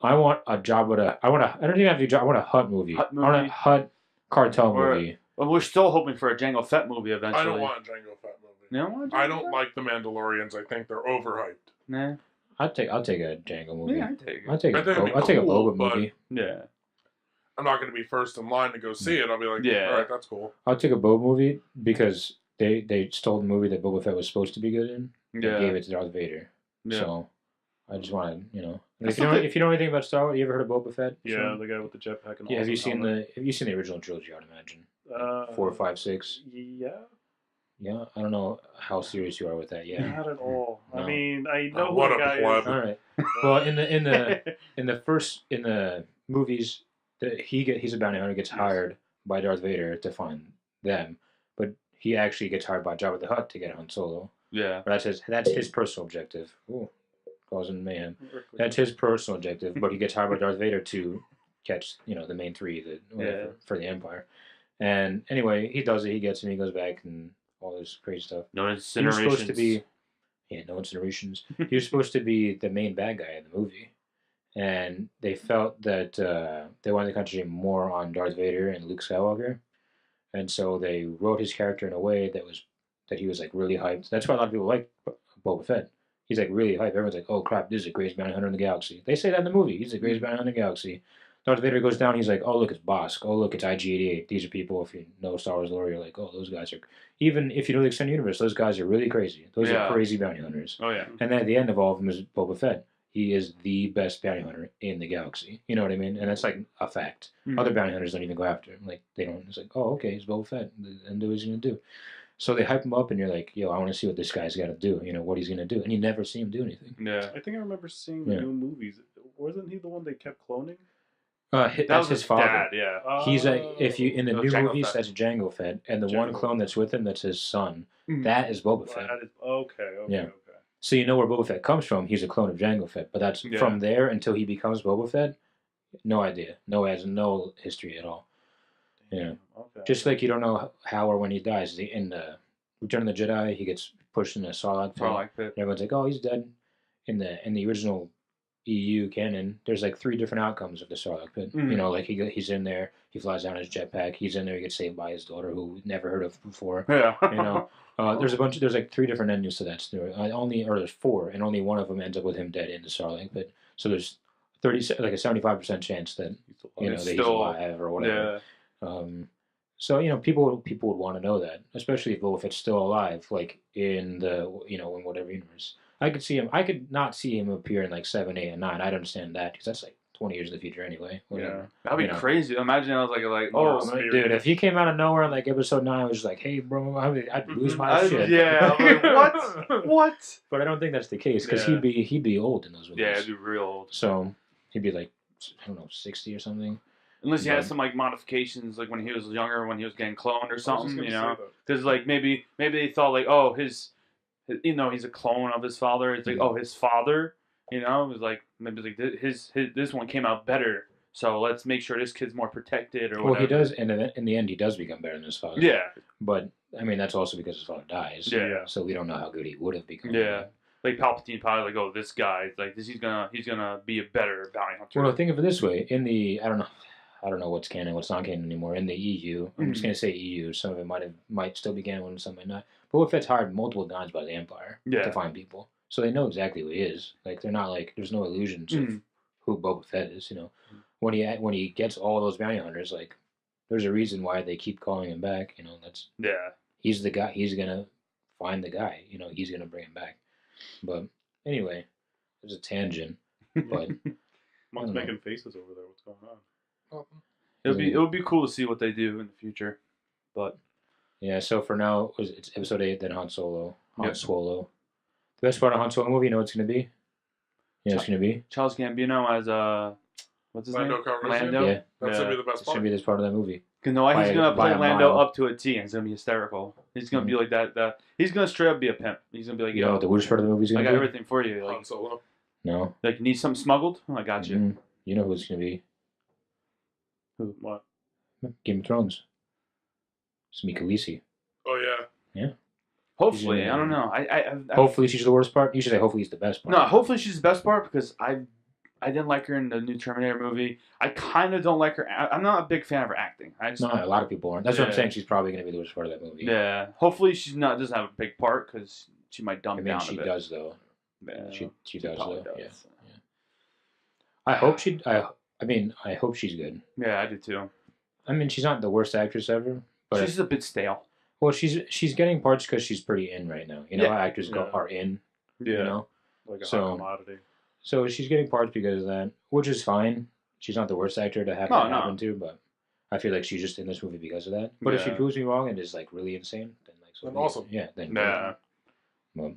I want a Jabba. I don't even have to do Jabba. I want a Hut movie. Hut I want movie. a Hut cartel Or- movie. Well, we're still hoping for a Jango Fett movie eventually. I don't want a Jango Fett movie. You don't want a I Jango don't Fett? like the Mandalorians. I think they're overhyped. Nah. I'll take a Jango movie. Yeah, I take it. I'll take I think it'd be a cool, Boba but- movie. Yeah. I'm not going to be first in line to go see it. I'll be like, Yeah. all right, that's cool. I'll take a Boba movie because they stole the movie that Boba Fett was supposed to be good in and Yeah. gave it to Darth Vader. Yeah. So I just want to, That's if you know anything about Star Wars, you ever heard of Boba Fett? Yeah, Sean? the guy with the jetpack and Yeah. Have you seen helmet. the original trilogy? I'd imagine 4, 5, 6. Yeah. Yeah, I don't know how serious you are with that. Yeah. Not at all. No. I mean, I know What who a the guy pleb. All right. Well, in the movies, he's a bounty hunter, gets hired by Darth Vader to find them, but he actually gets hired by Jabba the Hutt to get Han Solo. Yeah. But that's his personal objective. Ooh, causing mayhem. That's his personal objective, but he gets hired by Darth Vader to catch the main three for the Empire. And anyway, he does it. He gets him. He goes back and all this crazy stuff. No He was supposed to incinerations. be, no incinerations. He was supposed to be the main bad guy in the movie, and they felt that they wanted to concentrate more on Darth Vader and Luke Skywalker, and so they wrote his character in a way that he was like really hyped. That's why a lot of people like Boba Fett. He's like really hyped. Everyone's like, "Oh crap, this is the greatest bounty hunter in the galaxy." They say that in the movie. He's the greatest bounty hunter in the galaxy. Darth Vader goes down. He's like, "Oh look, it's Bosk. Oh look, it's IG-88. These are people. If you know Star Wars lore, you're like, oh, those guys are. Even if you know the extended universe, those guys are really crazy. Those are crazy bounty hunters." Oh yeah. And then at the end of all of them is Boba Fett. He is the best bounty hunter in the galaxy. You know what I mean? And that's like a fact. Mm-hmm. Other bounty hunters don't even go after him. Like they don't. It's like, oh, okay, he's Boba Fett, and do what he's gonna do. So they hype him up, and you're like, yo, I want to see what this guy's got to do. What he's gonna do, and you never see him do anything. Yeah. I think I remember seeing the new movies. Wasn't he the one they kept cloning? That's his father. Dad, yeah. He's if you in the new Jango movies, Fett. that's Jango Fett, and the one clone that's with him, that's his son. Mhm. That is Boba Fett. Okay. Yeah. So you know where Boba Fett comes from. He's a clone of Jango Fett, but that's from there until he becomes Boba Fett. No idea. Has no history at all. Yeah. Okay. Just like you don't know how or when he dies. In the Return of the Jedi, he gets pushed in a Sarlacc pit. And everyone's like, "Oh, he's dead." In the original EU canon, there's like 3 different outcomes of the Sarlacc pit. Mm-hmm. Like he's in there, he flies down his jetpack. He's in there, he gets saved by his daughter, who we'd never heard of before. Yeah. There's like 3 different endings to that story. There's 4, and only one of them ends up with him dead in the Sarlacc pit. So there's a 75% chance that that he's alive or whatever. Yeah. So people would want to know that, especially if Boba Fett's still alive, like in the in whatever universe. I could see him. I could not see him appear in like 7, 8, and 9. I'd understand that because that's like 20 years in the future anyway. Whatever. Yeah, that'd be crazy. Imagine I was like, dude, if he came out of nowhere in like episode 9, I was just like, hey, bro, I'd lose my shit. Yeah, I'm like, what? What? But I don't think that's the case because he'd be old in those movies. Yeah, he'd be real old. So he'd be like, I don't know, 60 or something. Unless he had some like modifications, like when he was younger, when he was getting cloned or something, Because like maybe they thought like, oh, his he's a clone of his father. It's like, oh, his father, it was like maybe like his this one came out better, so let's make sure this kid's more protected or whatever. Well, he does, and in the end, he does become better than his father. Yeah, but I mean that's also because his father dies. Yeah, so we don't know how good he would have become. Yeah. Like Palpatine probably like, oh, this guy, like this, he's gonna be a better bounty hunter. Well, think of it this way: in the I don't know what's canon, what's not canon anymore. In the EU, I'm just gonna say EU. Some of it might still be canon, some might not. Boba Fett's hired multiple times by the Empire to find people, so they know exactly who he is. Like they're not like there's no illusions of who Boba Fett is. When he gets all those bounty hunters, like there's a reason why they keep calling him back. That's he's the guy. He's gonna find the guy. He's gonna bring him back. But anyway, there's a tangent. But Mom's making faces over there. What's going on? It would be cool to see what they do in the future, but yeah. So for now, it's episode 8, then Han Solo. The best part of Han Solo movie, you know what it's gonna be? It's gonna be Charles Gambino as what's his Lando name? Calrissian? Lando. Yeah, that's gonna be the best it's part. gonna be this part of that movie. He's gonna play by a Lando mile. up to a T, and it's gonna be hysterical. He's gonna be like that. He's gonna straight up be a pimp. He's gonna be like, You know what the worst part of the movie's I gonna got be? everything for you. Like, Han Solo. No. Like, you need something smuggled? Oh, I got you. You know who it's gonna be? Who? What? Game of Thrones. It's Mika Lisi. Oh yeah. Hopefully, I don't know. I Hopefully she's the worst part. You should say hopefully he's the best part. No, hopefully she's the best part because I didn't like her in the new Terminator movie. I kind of don't like her. I'm not a big fan of her acting. No, a lot of people aren't. That's what I'm saying. She's probably going to be the worst part of that movie. Yeah. Hopefully she's doesn't have a big part because she might dumb down a bit. She does though. Yeah, she does though. does. Yeah. I hope she. I mean, I hope she's good. Yeah, I do too. I mean, she's not the worst actress ever, but She's a bit stale. well, she's getting parts because she's pretty in right now. You know, Yeah. how actors Yeah. are in. Yeah. You know, Like a So- hot commodity. so she's getting parts because of that, which is fine. She's not the worst actor to have No, that no. happen to, but I feel like she's just in this movie because of that. But if she Yeah. proves me wrong and is like really insane, then like so Then be it. awesome. Yeah, then Yeah. Well,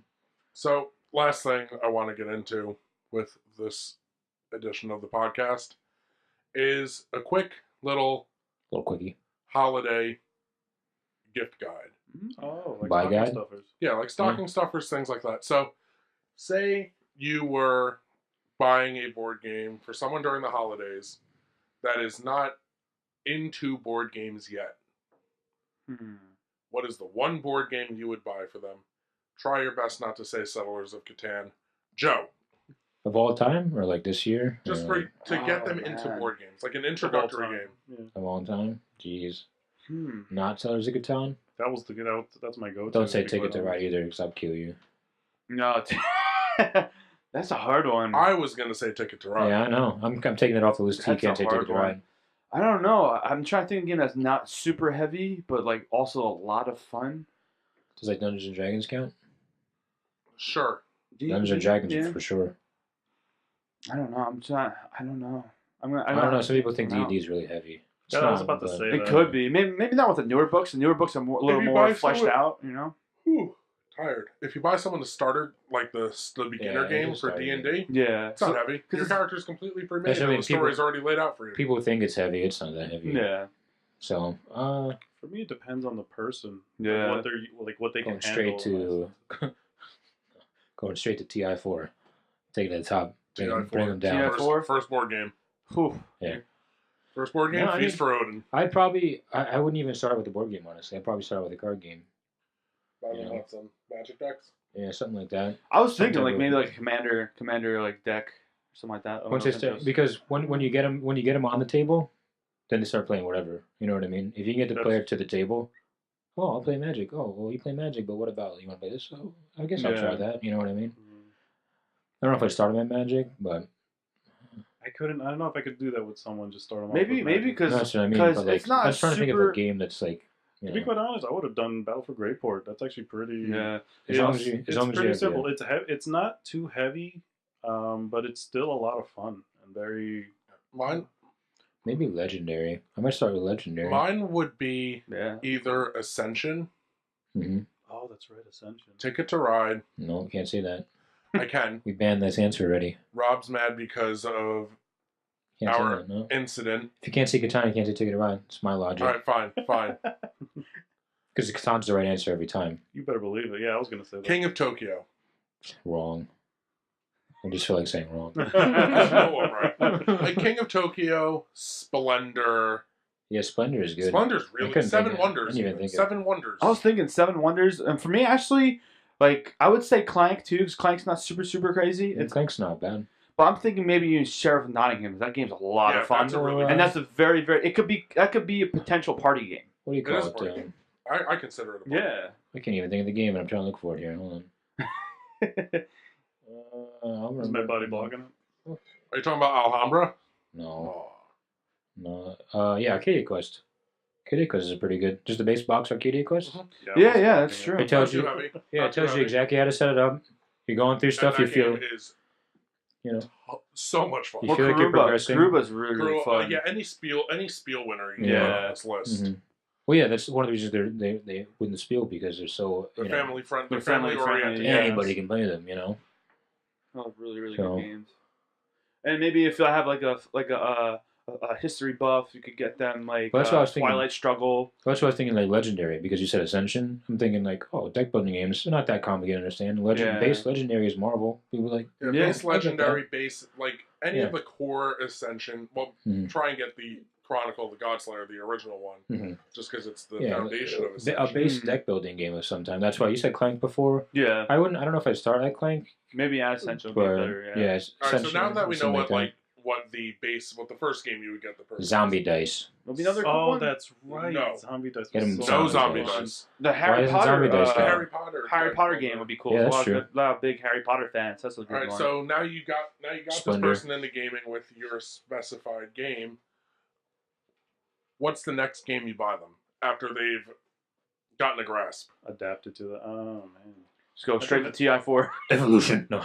So, last thing I want to get into with this edition of the podcast is a quick little little quickie. holiday gift guide. Oh, like By stocking God? stuffers. Yeah, like stocking stuffers, things like that. So, say you were buying a board game for someone during the holidays that is not into board games yet. What is the one board game you would buy for them? Try your best not to say Settlers of Catan. Joe, Of all time, or like this year, just or, for like, to get Oh, them into man. board games, like an Of all introductory time. game. Yeah. of all time. Jeez, Hmm. not Settlers of Catan. That was that's my go-to. Don't say be Ticket quite to Ride honest. either, because I'll kill you. No, that's a hard one. I was gonna say Ticket to Ride. Yeah, I know. I'm taking it off the list. He That's can't a take hard Ticket to one. Ride. I don't know. I'm trying to think of a game that's not super heavy, but like also a lot of fun. Does like Dungeons and Dragons count? Sure. Dungeons and Dragons Yeah. for sure. I don't know. I'm trying. I don't know. I don't know. Some people think No. D&D is really heavy. It's Yeah, I was not, about to but- say It that. could be. Maybe not with the newer books. The newer books are a little you more buy fleshed someone- out. You know. Whew, tired. If you buy someone the starter, like the beginner Yeah, game it's for starter D&D, Yeah. it's not heavy. Your it's- character's completely pre-made. That's what I And mean, the story's people- already laid out for you. People think it's heavy. It's not that heavy. Yeah. So, For me, it depends on the person. Yeah. Like what they going can handle. straight to going straight to TI4, taking it to the top, bring them down. TI4? First board game. Whew. First board game, No, I Feast mean- for Odin. I wouldn't even start with the board game, honestly. I'd probably start with a card game. Buy them Yeah. with some magic decks. Yeah, something like that. I was thinking Something like with- maybe like a commander like deck or something like that. Once they start, because when you get them on the table, then they start playing whatever. You know what I mean? If you can get the That's- player to the table, oh, I'll play Magic. Oh, well, you play Magic, but what about you want to play this? Oh, I guess I'll try Yeah. that. You know what I mean? Mm. I don't know if I started at Magic, but I don't know if I could do that with someone. Just start them off Maybe with Magic. because that's what I mean. because But like, it's not I was trying to think of super- a game that's like, you To be know, quite honest, I would have done Battle for Greyport. That's actually pretty. yeah. as long It's- as you, as it's long as pretty you simple. It's not too heavy, but it's still a lot of fun and very. Mine maybe Legendary. I might start with Legendary. mine would be Yeah. either Ascension, hmm Oh, that's right, Ascension. Ticket to Ride. No, can't say that. I can. We banned this answer already. Rob's mad because of Can't Our- say that. No. incident. If you can't say Catan, you can't say Ticket to Ride. It's my All logic. right, fine. Because Catan's the right answer every time. You better believe it. Yeah, I was gonna say that. King of Tokyo. Wrong. I just feel like saying wrong. No, I'm right. Like King of Tokyo, Splendor. Yeah, Splendor is good. Splendor's I really couldn't Seven think of- Wonders. I didn't even even. think of- Seven Wonders. I was thinking Seven Wonders, and for me actually, like I would say Clank too, because Clank's not super crazy. And Clank's not bad. But I'm thinking maybe you Sheriff of Nottingham. That game's a lot Yeah, of fun, that's a really and that's a very it could be a potential party game. What do you It is call a party it? game. I consider it a party. I can't even think of the game, and I'm trying to look for it here. Hold on. I'll Is my remember. body blocking it? Are you talking about Alhambra? No, Oh. no. Yeah, Arcadia Quest. Arcadia Quest is pretty good. Just the base box Arcadia Quest. Mhm. I Yeah, was yeah, blocking that's it. true. It tells Not too you. heavy. Yeah, Not it too tells you heavy. exactly how to set it up. You're going through stuff. You And that game feel, is you know, so much fun. You feel like you're progressing. Karuba's really fun. Yeah, any spiel winner you Yeah. can put on this list. mhm. Well, yeah, that's one of the reasons they win the spiel because they're so They're you know, family friendly. They're They're family family-friendly, oriented. yeah. anybody can play them. You know. Oh, really So- good games. And maybe if I have like a history buff, you could get them like Well, that's what I was thinking. Twilight Struggle. That's why I was thinking like Legendary because you said Ascension. I'm thinking like, oh, deck building games. They're not that complicated to understand. Yeah. Base Legendary is Marvel. People like Yeah, Yeah, base I get legendary, base like any Yeah. of the core Ascension. Well, Mhm. try and get the Chronicle of the Godslayer, the original one, Mhm. just because it's the yeah, foundation of a Ascension. base Mhm. deck building game of some time. That's why you said Clank before. Yeah, I don't know if I start at Clank, maybe Ascension would but be better. Yeah. All right, so now that we know something what that. what the base, what the first game you would get the person. Zombie dice. There'll be another cool Oh, one. that's right. No. Zombie dice. Get 'em was No zombie zombie dice. dice. The Why Harry isn't Potter, zombie dice count? Harry Potter. Harry Potter game would be cool. Yeah, There's that's a lot of big Harry Potter fans. That's a good All right, one. so now you got this Splendor. person into gaming with your specified game. What's the next game you buy them after they've gotten a grasp? adapted to the. Oh man. Just go straight to TI4. Evolution. No.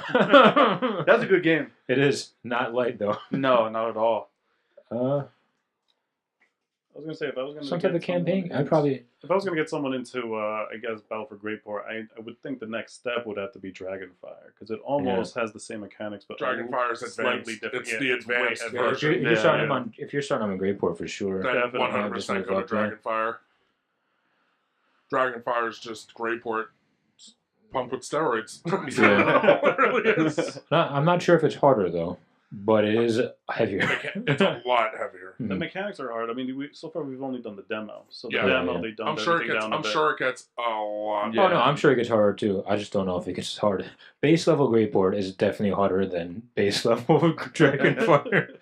That's a good game. It is not light though. No, not at all. I was gonna say if I was gonna Some get type of campaign. someone I'd probably. if I was gonna get someone into I guess Battle for Greatport, I would think the next step would have to be Dragonfire because it almost has the same mechanics, but Dragonfire's slightly advanced. different. It's Yeah, the it's way advanced heavier. Yeah, version. if you're starting them if you're starting them in Greatport for sure. Then Definitely. 100% go to Just move up, Dragonfire. Dragonfire's just Greyport pumped with steroids. Yeah. It really is. I'm not sure if it's harder though, but it is heavier. It's a lot heavier. The mechanics are hard. I mean, so far we've only done the demo. So the Yeah. demo Yeah. they dumbed I'm sure it everything gets. down a I'm bit. sure it gets a lot. Yeah. Oh no, I'm sure it gets harder too. I just don't know if it gets harder. Base level Greatport is definitely harder than base level Dragonfire.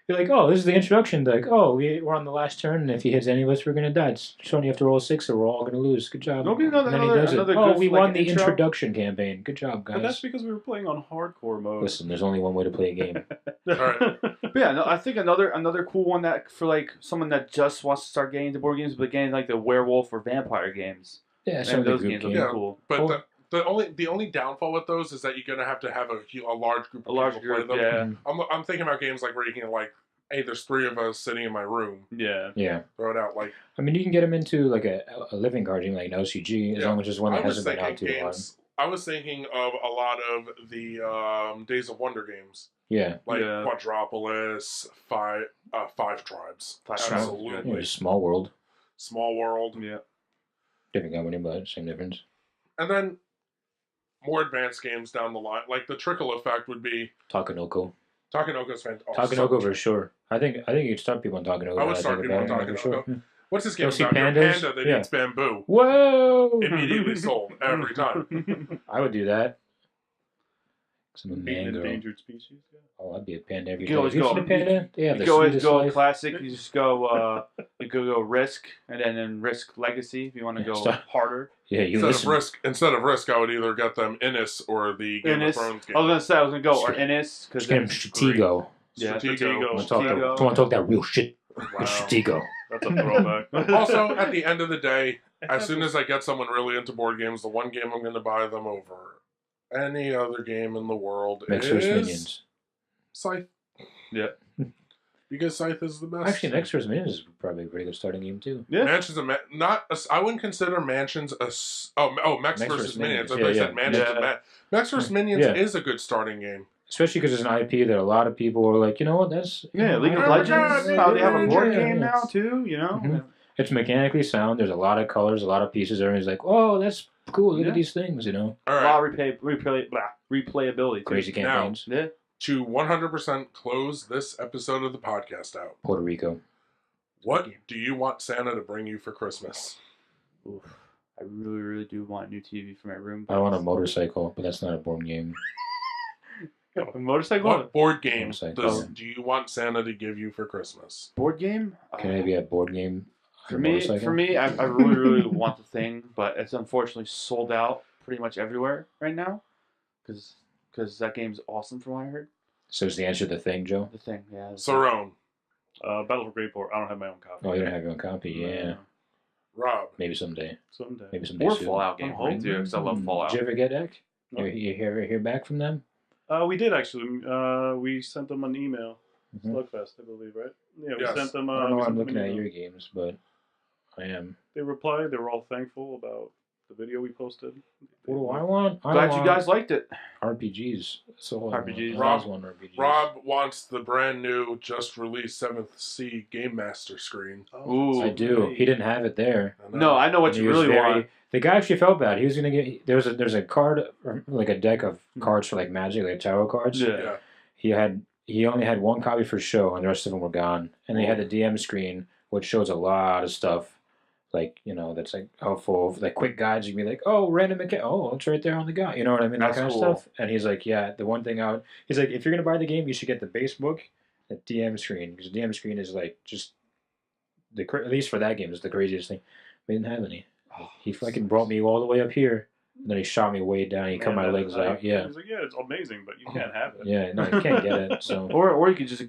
You're like, oh, this is the introduction. Like, oh, we're on the last turn, and if he hits any of us, we're gonna die. It's showing you have to roll a 6, or we're all gonna lose. Good job. There'll be another- And then he another- does it. another Oh, good, we like, won the intro. introduction campaign. Good job, But that's guys. because we were playing on hardcore mode. Listen, there's only one way to play a game. Alright. But yeah, no, I think another cool one that for like someone that just wants to start getting into board games, but getting like the werewolf or vampire games. Yeah, Maybe those group games will game. be Yeah. cool. But Oh. the only downfall with those is that you're gonna have to have a large group A of large people group, play them. yeah. I'm thinking about games like where you can like, hey, there's 3 of us sitting in my room. Yeah. Yeah. Throw it out like. I mean, you can get them into like a living card game, like an OCG, as Yeah. long as it's one that I was hasn't been thinking out too long. games. I was thinking of a lot of the Days of Wonder games, Yeah. like Yeah. Quadropolis, Five Tribes, Five Tribes, absolutely. Yeah, Small World. Small World, Yeah. Different company, but same difference. and then more advanced games down the line. Like the trickle effect would be Takanoko. Takanoko's fantastic. Takanoko for sure. I think you could start people on Takanoko. I would when start think people about on it, for Takanoko. sure. What's this game Go see about? You're a pandas? panda that Yeah. eats bamboo. Whoa! Immediately sold every time. I would do that. 'Cause I'm a Being man an girl. endangered species. Yeah. Oh, I'd be a panda every You day. can always Have you go- seen a panda? They have You the go sweetest go life. classic. You just go. You could go risk, and then risk legacy if you want to Yeah, go stop. harder. Yeah, you listen. Instead of risk, I would either get them Innis or the Game Innis. of Thrones game. I was gonna go or Innis because Just get him Stratego. Yeah, Stratego. Want to Stratego. talk that real shit? Wow. Stratego. That's a throwback. Also, at the end of the day, as soon as I get someone really into board games, the one game I'm going to buy them over any other game in the world Next is Verse Minions. Scythe. Yeah. Because Scythe is the best. Actually, Next Verse Minions is probably a pretty good starting game too. Yeah. Mansions I wouldn't consider Mansions Mechs Mechs versus vs. Minions. Minions. I Yeah, thought you said yeah. Mansions Yeah. and Mechs vs. Minions Yeah. is a good starting game. Especially because it's an IP that a lot of people are like, you know what, that's... Yeah, League of Oh my Legends. God, How they have a board yeah, game yeah. now too. You know. Mhm. It's mechanically sound. There's a lot of colors, a lot of pieces. Everyone's like, oh, that's cool. Look Yeah. at these things, you know. All A right. lot of replayability. Too. Crazy campaigns. Yeah. To 100% close this episode of the podcast out, Puerto Rico. what do you want Santa to bring you for Christmas? Oof. I really, really do want a new TV for my room. I want a motorcycle, but that's not a board game. A motorcycle. What board game Motorcycle. do you want Santa to give you for Christmas? Board game. Can it be a board game? For on a me, motorcycle? I really, really want the thing, but it's unfortunately sold out pretty much everywhere right now, because that game's awesome from what I heard. So is the answer the thing, Joe? The thing, yeah. Sarone, Battle for Greatport. I don't have my own copy. Oh, you don't have your own copy? Yeah. Rob, Maybe someday. Someday. Maybe someday Or soon. Fallout game, I'm right? Too, because I love Fallout. Did you ever get that? No. You ever hear back from them? We did actually. We sent them an email. Mhm. Slugfest, I believe, right? Yeah, we Yes. sent them. I don't know we why sent I'm them looking an at email. your games, but I am. They replied. They were all thankful about the video we posted. What do I want? I Glad you want guys liked it. RPGs. That's all I want. RPGs. I always want RPGs. Rob wants the brand new, just released 7th Sea Game Master screen. Ooh. I do. He didn't have it there. I know. No, I know what And he you was really very- want. The guy actually felt bad. He was gonna get. There's a card, or like a deck of cards for like Magic, like tarot cards. Yeah. Yeah. He only had one copy for show, and the rest of them were gone. And they had the DM screen, which shows a lot of stuff, like that's like helpful, like quick guides. You can be like, oh, random account. Oh, it's right there on the guide. You know what I mean? That's that kind cool. of stuff. And he's like, yeah, the one thing he's like, if you're gonna buy the game, you should get the base book, the DM screen, because the DM screen is like just at least for that game is the craziest thing. We didn't have any. He fucking brought me all the way up here, and then he shot me way down. He cut my legs out. Yeah. He's like, yeah, it's amazing, but you can't have it. Yeah, no, you can't get it. So. Or you could just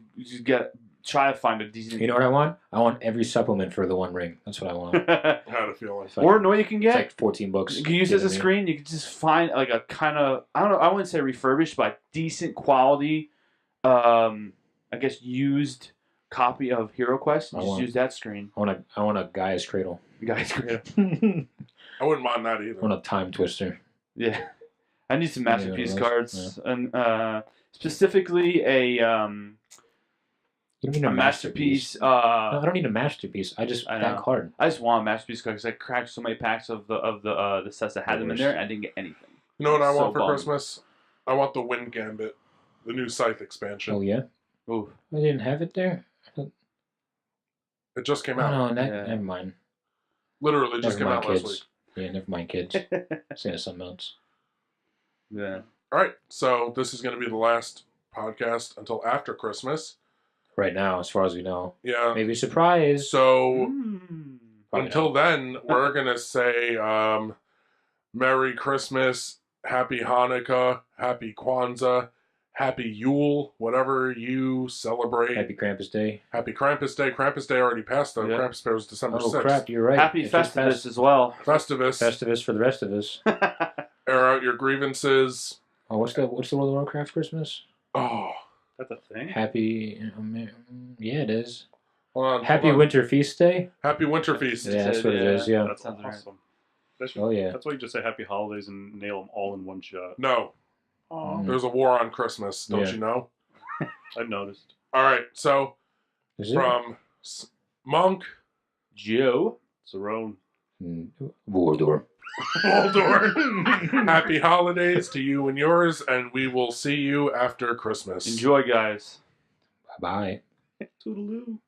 try to find a decent. You know what I want? I want every supplement for the One Ring. That's what I want. I had a feeling. Or know what you can get? It's like $14. You can use it as a screen. You can just find like a kind of I don't know. I wouldn't say refurbished, but decent quality. I guess used copy of Hero Quest. Just use that screen. I want a Gaia's Cradle. Guy's great. I wouldn't mind that either. I want a Time Twister. Yeah, I need some masterpiece cards, yeah. and specifically You don't need a masterpiece. No, I don't need a masterpiece. I that know. card. I just want a masterpiece card because I cracked so many packs of the sets that had them in there, and I didn't get anything. You know what I So want for bummed. Christmas? I want the Wind Gambit, the new Scythe expansion. Oh yeah. Ooh. I didn't have it there. It just came Oh, out. no, Yeah. never mind. Literally just Never came mind, out last kids. week. Yeah, never mind, kids. Say something else. Yeah. All right, so this is going to be the last podcast until after Christmas. Right now, as far as we know, Yeah. maybe a surprise. So Probably until then, we're going to say Merry Christmas, Happy Hanukkah, Happy Kwanzaa, Happy Yule, whatever you celebrate. Happy Krampus Day. Happy Krampus Day. Krampus Day already passed, though. Yeah. Krampus Day was December Oh 6th. crap, you're right. Happy It just Festivus passed. as well. Festivus. Festivus for the rest of us. Air out your grievances. Oh, what's the World of Warcraft Christmas? Oh. That's a thing. Happy. Yeah, it is. Hold on. Happy hold on. Winter Feast Day. Happy Winter Feast. Yeah, that's what it is. Yeah. That's Sounds right. awesome. That's, Oh yeah. that's why you just say Happy Holidays and nail them all in one shot. No. Mm. There's a war on Christmas. Don't Yeah. you know? I've noticed. All right. So Is it? from Monk, Joe. Cerrone. Wardor. Voldor, happy holidays to you and yours, and we will see you after Christmas. Enjoy, guys. Bye bye. Toodaloo.